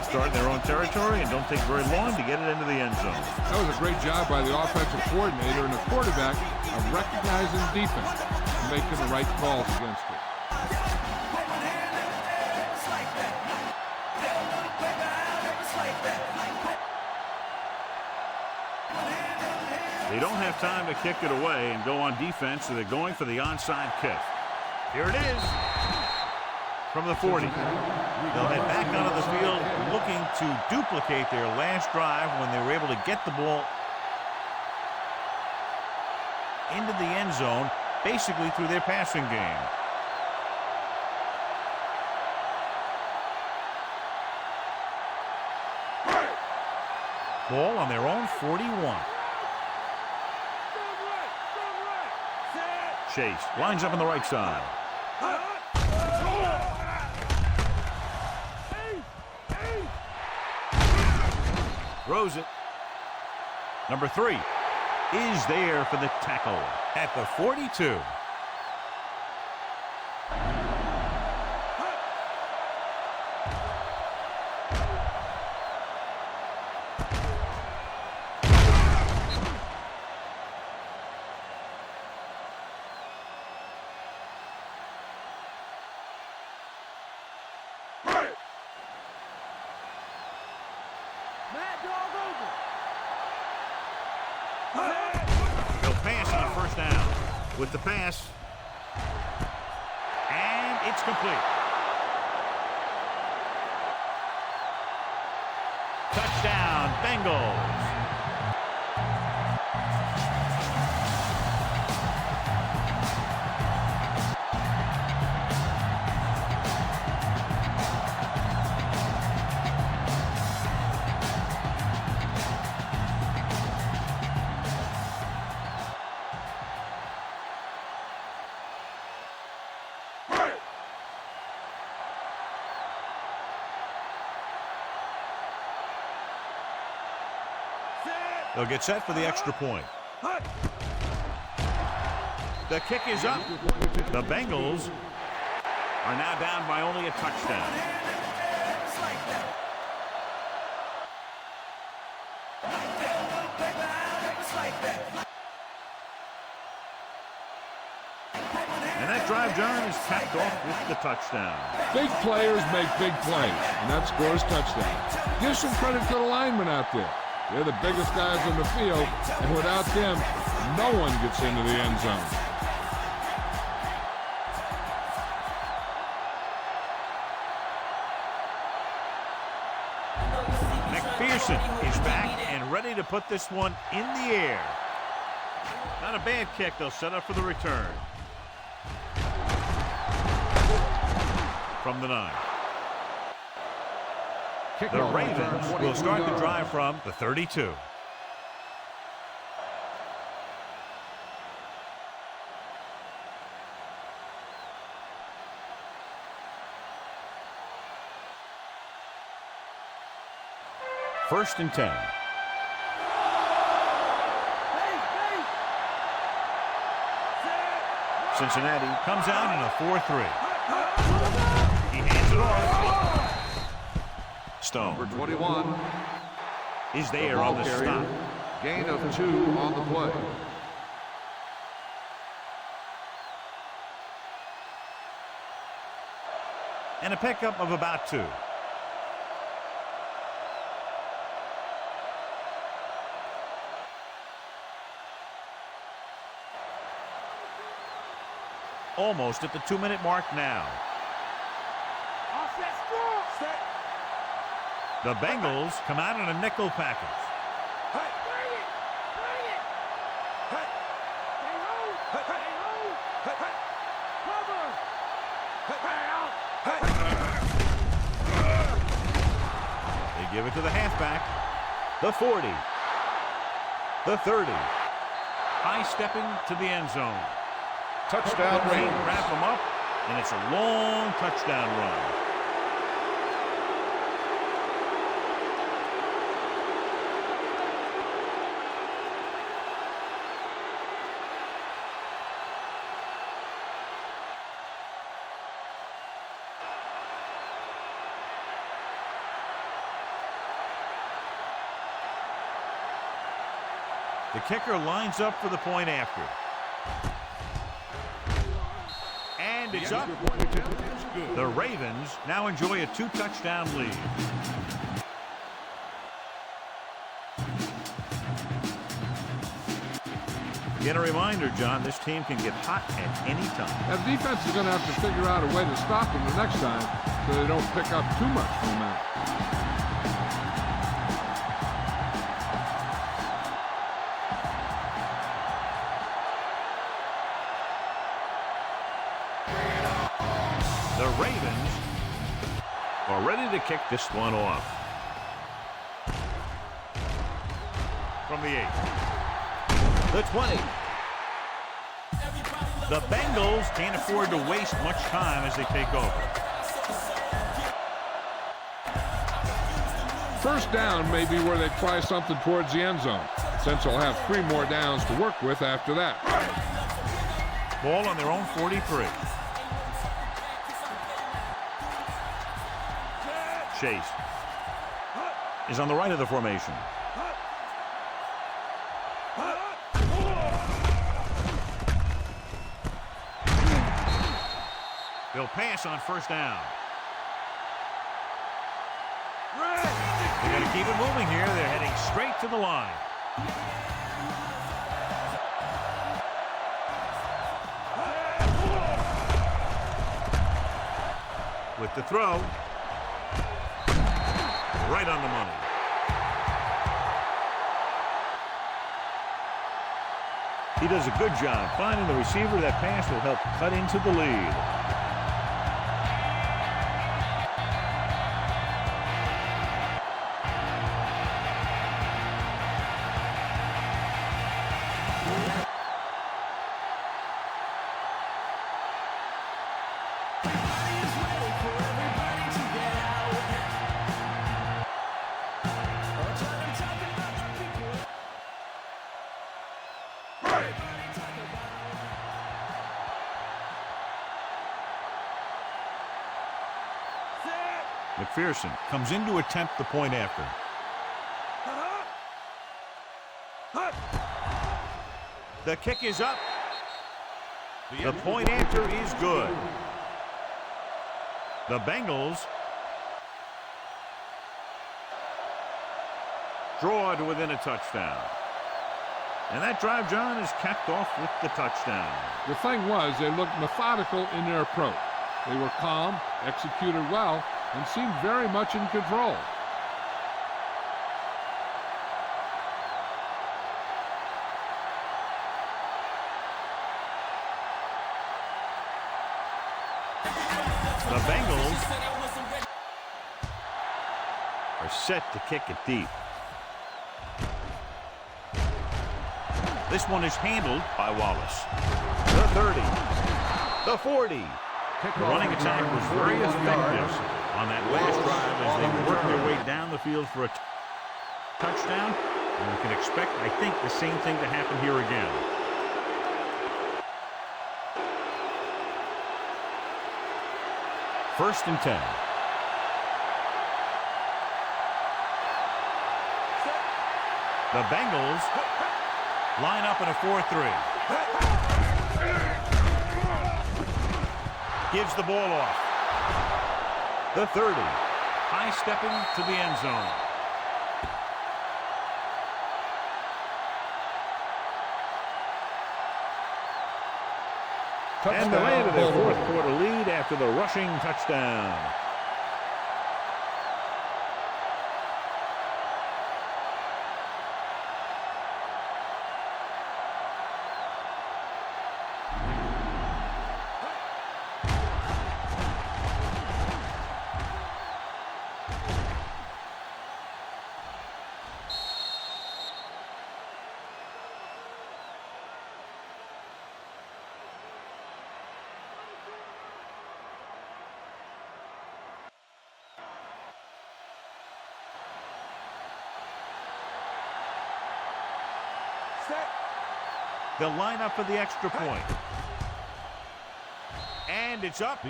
Start in their own territory and don't take very long to get it into the end zone. That was a great job by the offensive coordinator and the quarterback of recognizing defense and making the right calls against it. They don't have time to kick it away and go on defense, so they're going for the onside kick. Here it is from the 40. They'll head back onto the field looking to duplicate their last drive when they were able to get the ball into the end zone, basically through their passing game. Ball on their own 41. Chase lines up on the right side. Throws it. Number 3 is there for the tackle at the 42. They'll pass on first down with the pass. And it's complete. Touchdown, Bengals. They'll get set for the extra point. The kick is up. The Bengals are now down by only a touchdown. And that drive, John, is capped off with the touchdown. Big players make big plays, and that scores touchdowns. Give some credit to the linemen out there. They're the biggest guys on the field, and without them, no one gets into the end zone. McPherson is back and ready to put this one in the air. Not a bad kick. They'll set up for the return. From the 9. The Ravens will start the drive from the 32. First and 10. Cincinnati comes out in a 4-3. He hands it off. Stone. Number 21. Is there on the stop. Gain of 2 on the play. And a pickup of about 2. Almost at the 2-minute mark now. The Bengals come out in a nickel package. They give it to the halfback. The 40. The 30. High stepping to the end zone. Touchdown Rain Ravens. wrap them up, and it's a long touchdown run. The kicker lines up for the point after. And it's up. The Ravens now enjoy a 2-touchdown lead. Again, a reminder, John, this team can get hot at any time. Now, the defense is going to have to figure out a way to stop them the next time so they don't pick up too much momentum. The Ravens are ready to kick this one off. From the 8. The 20. The Bengals can't afford to waste much time as they take over. First down may be where they try something towards the end zone, since they'll have 3 more downs to work with after that. Ball on their own 43. Chase is on the right of the formation. They'll pass on first down. They're going to keep it moving here. They're heading straight to the line. With the throw. Right on the money. He does a good job finding the receiver. That pass will help cut into the lead. McPherson comes in to attempt the point after. The kick is up. The point after is good. The Bengals draw to within a touchdown. And that drive, John, is capped off with the touchdown. The thing was, they looked methodical in their approach. They were calm, executed well, and seemed very much in control. The Bengals are set to kick it deep. This one is handled by Wallace. The 30. The 40. The running attack was very effective on that last drive as they worked their way down the field for a touchdown. And we can expect, I think, the same thing to happen here again. First and 10. The Bengals line up in a 4-3. Gives the ball off. The 30. High stepping to the end zone. And they landed their fourth quarter lead after the rushing touchdown. They'll line up for the extra point. And it's up.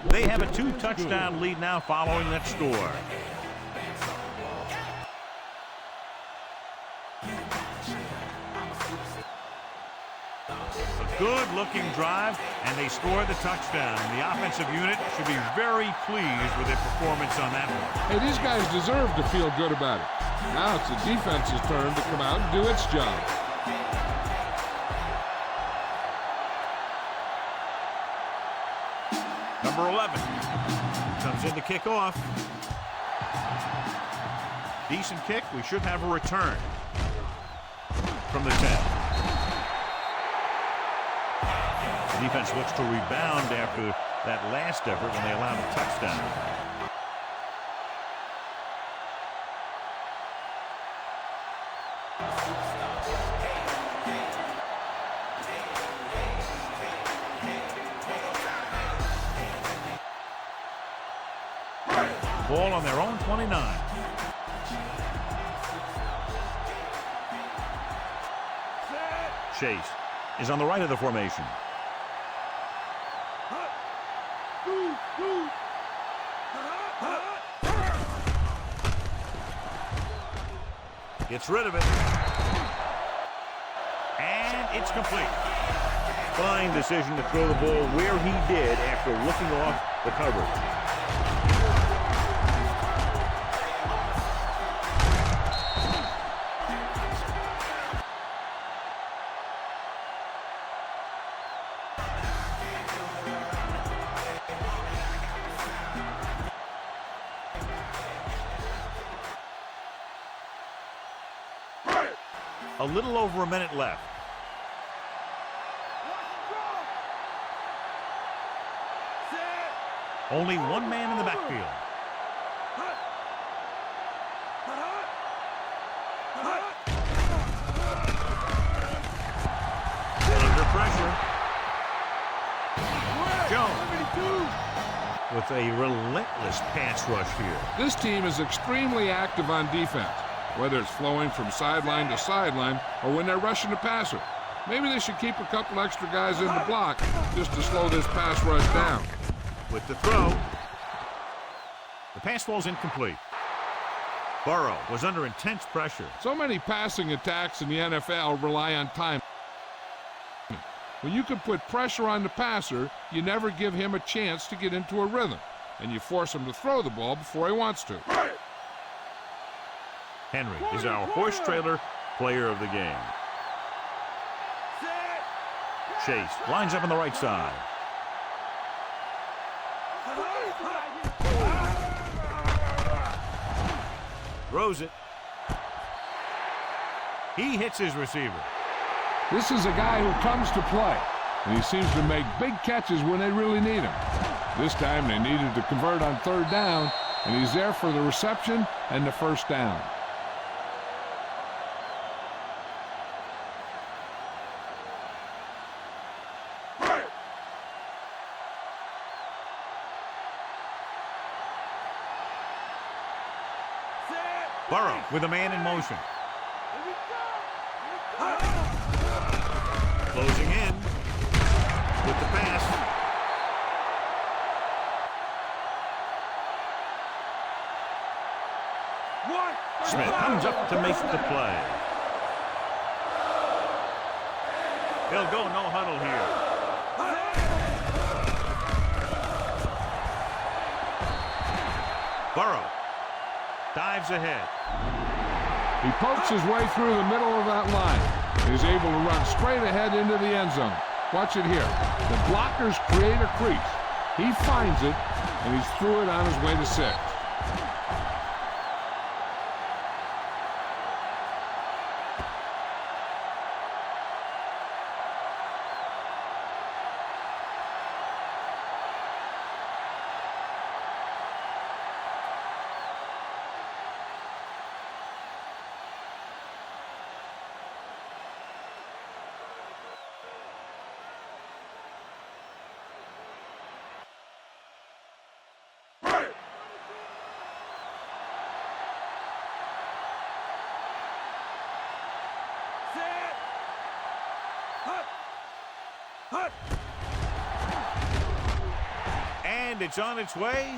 They have a 2-touchdown lead now following that score. A good-looking drive, and they score the touchdown. The offensive unit should be very pleased with their performance on that one. Hey, these guys deserve to feel good about it. Now it's the defense's turn to come out and do its job. Number 11 comes in to kick off. Decent kick. We should have a return from the 10. The defense looks to rebound after that last effort when they allowed a touchdown. Ball on their own 29. Chase is on the right of the formation. Gets rid of it. And it's complete. Fine decision to throw the ball where he did after looking off the coverage. A little over a minute left. Only one man in the backfield. Under pressure. Jones with a relentless pass rush here. This team is extremely active on defense, whether it's flowing from sideline to sideline or when they're rushing the passer. Maybe they should keep a couple extra guys in the block just to slow this pass rush down. With the throw. The pass falls incomplete. Burrow was under intense pressure. So many passing attacks in the NFL rely on time. When you can put pressure on the passer, you never give him a chance to get into a rhythm, and you force him to throw the ball before he wants to. Henry is our horse trailer player of the game. Chase lines up on the right side. Throws it. He hits his receiver. This is a guy who comes to play, and he seems to make big catches when they really need him. This time they needed to convert on third down, and he's there for the reception and the first down. Burrow with a man in motion. Closing in with the pass. Smith comes up to make the play. He'll go no huddle here. Burrow dives ahead. He pokes his way through the middle of that line. He's able to run straight ahead into the end zone. Watch it here. The blockers create a crease. He finds it, and he's through it on his way to 6. And it's on its way.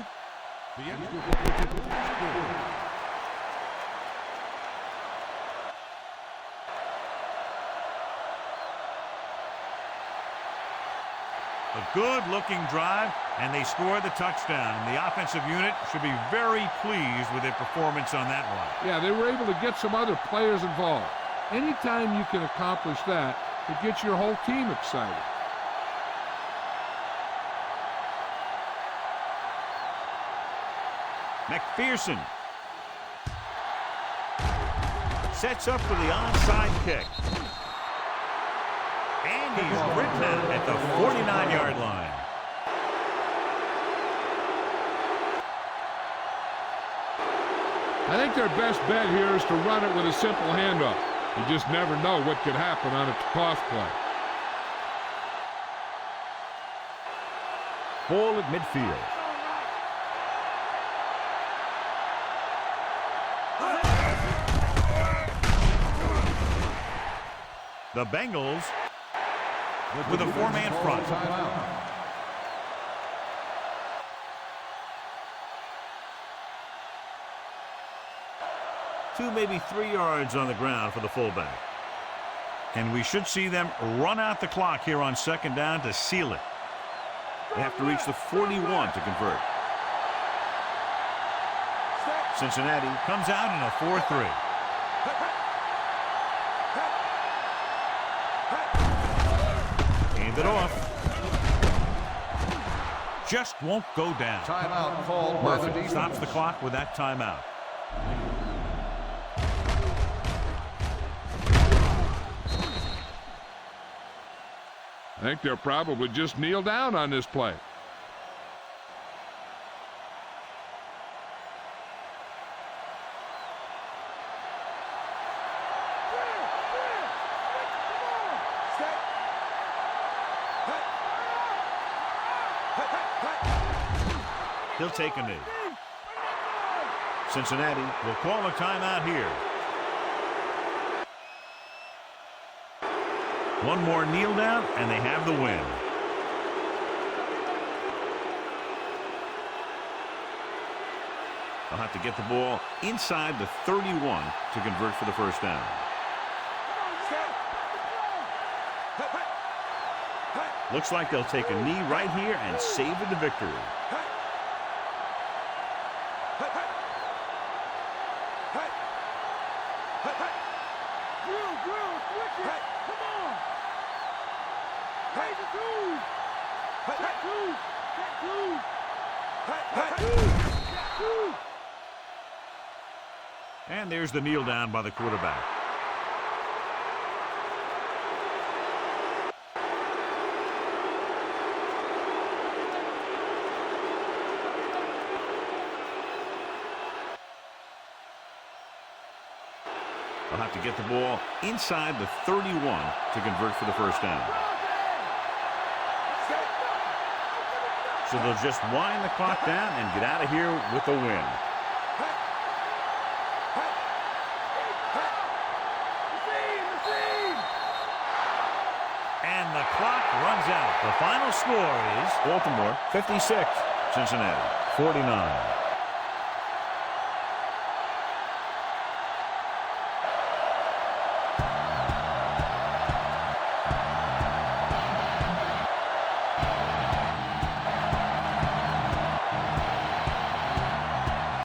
A good-looking drive, and they score the touchdown. And the offensive unit should be very pleased with their performance on that one. Yeah, they were able to get some other players involved. Anytime you can accomplish that, it gets your whole team excited. McPherson sets up for the onside kick. And he's written out at the 49-yard line. I think their best bet here is to run it with a simple handoff. You just never know what could happen on a toss play. Ball at midfield. The Bengals with a 4-man front. Two, maybe 3 yards on the ground for the fullback. And we should see them run out the clock here on second down to seal it. They have to reach the 41 to convert. Cincinnati comes out in a 4-3. Hand it off. Just won't go down. Timeout called by the defense. Stops the clock with that timeout. I think they'll probably just kneel down on this play. He'll take a knee. Cincinnati will call a timeout here. One more kneel down, and they have the win. They'll have to get the ball inside the 31 to convert for the first down. Looks like they'll take a knee right here and savor the victory. And there's the kneel down by the quarterback. They'll have to get the ball inside the 31 to convert for the first down. So they'll just wind the clock down and get out of here with a win. And the clock runs out. The final score is Baltimore 56, Cincinnati 49.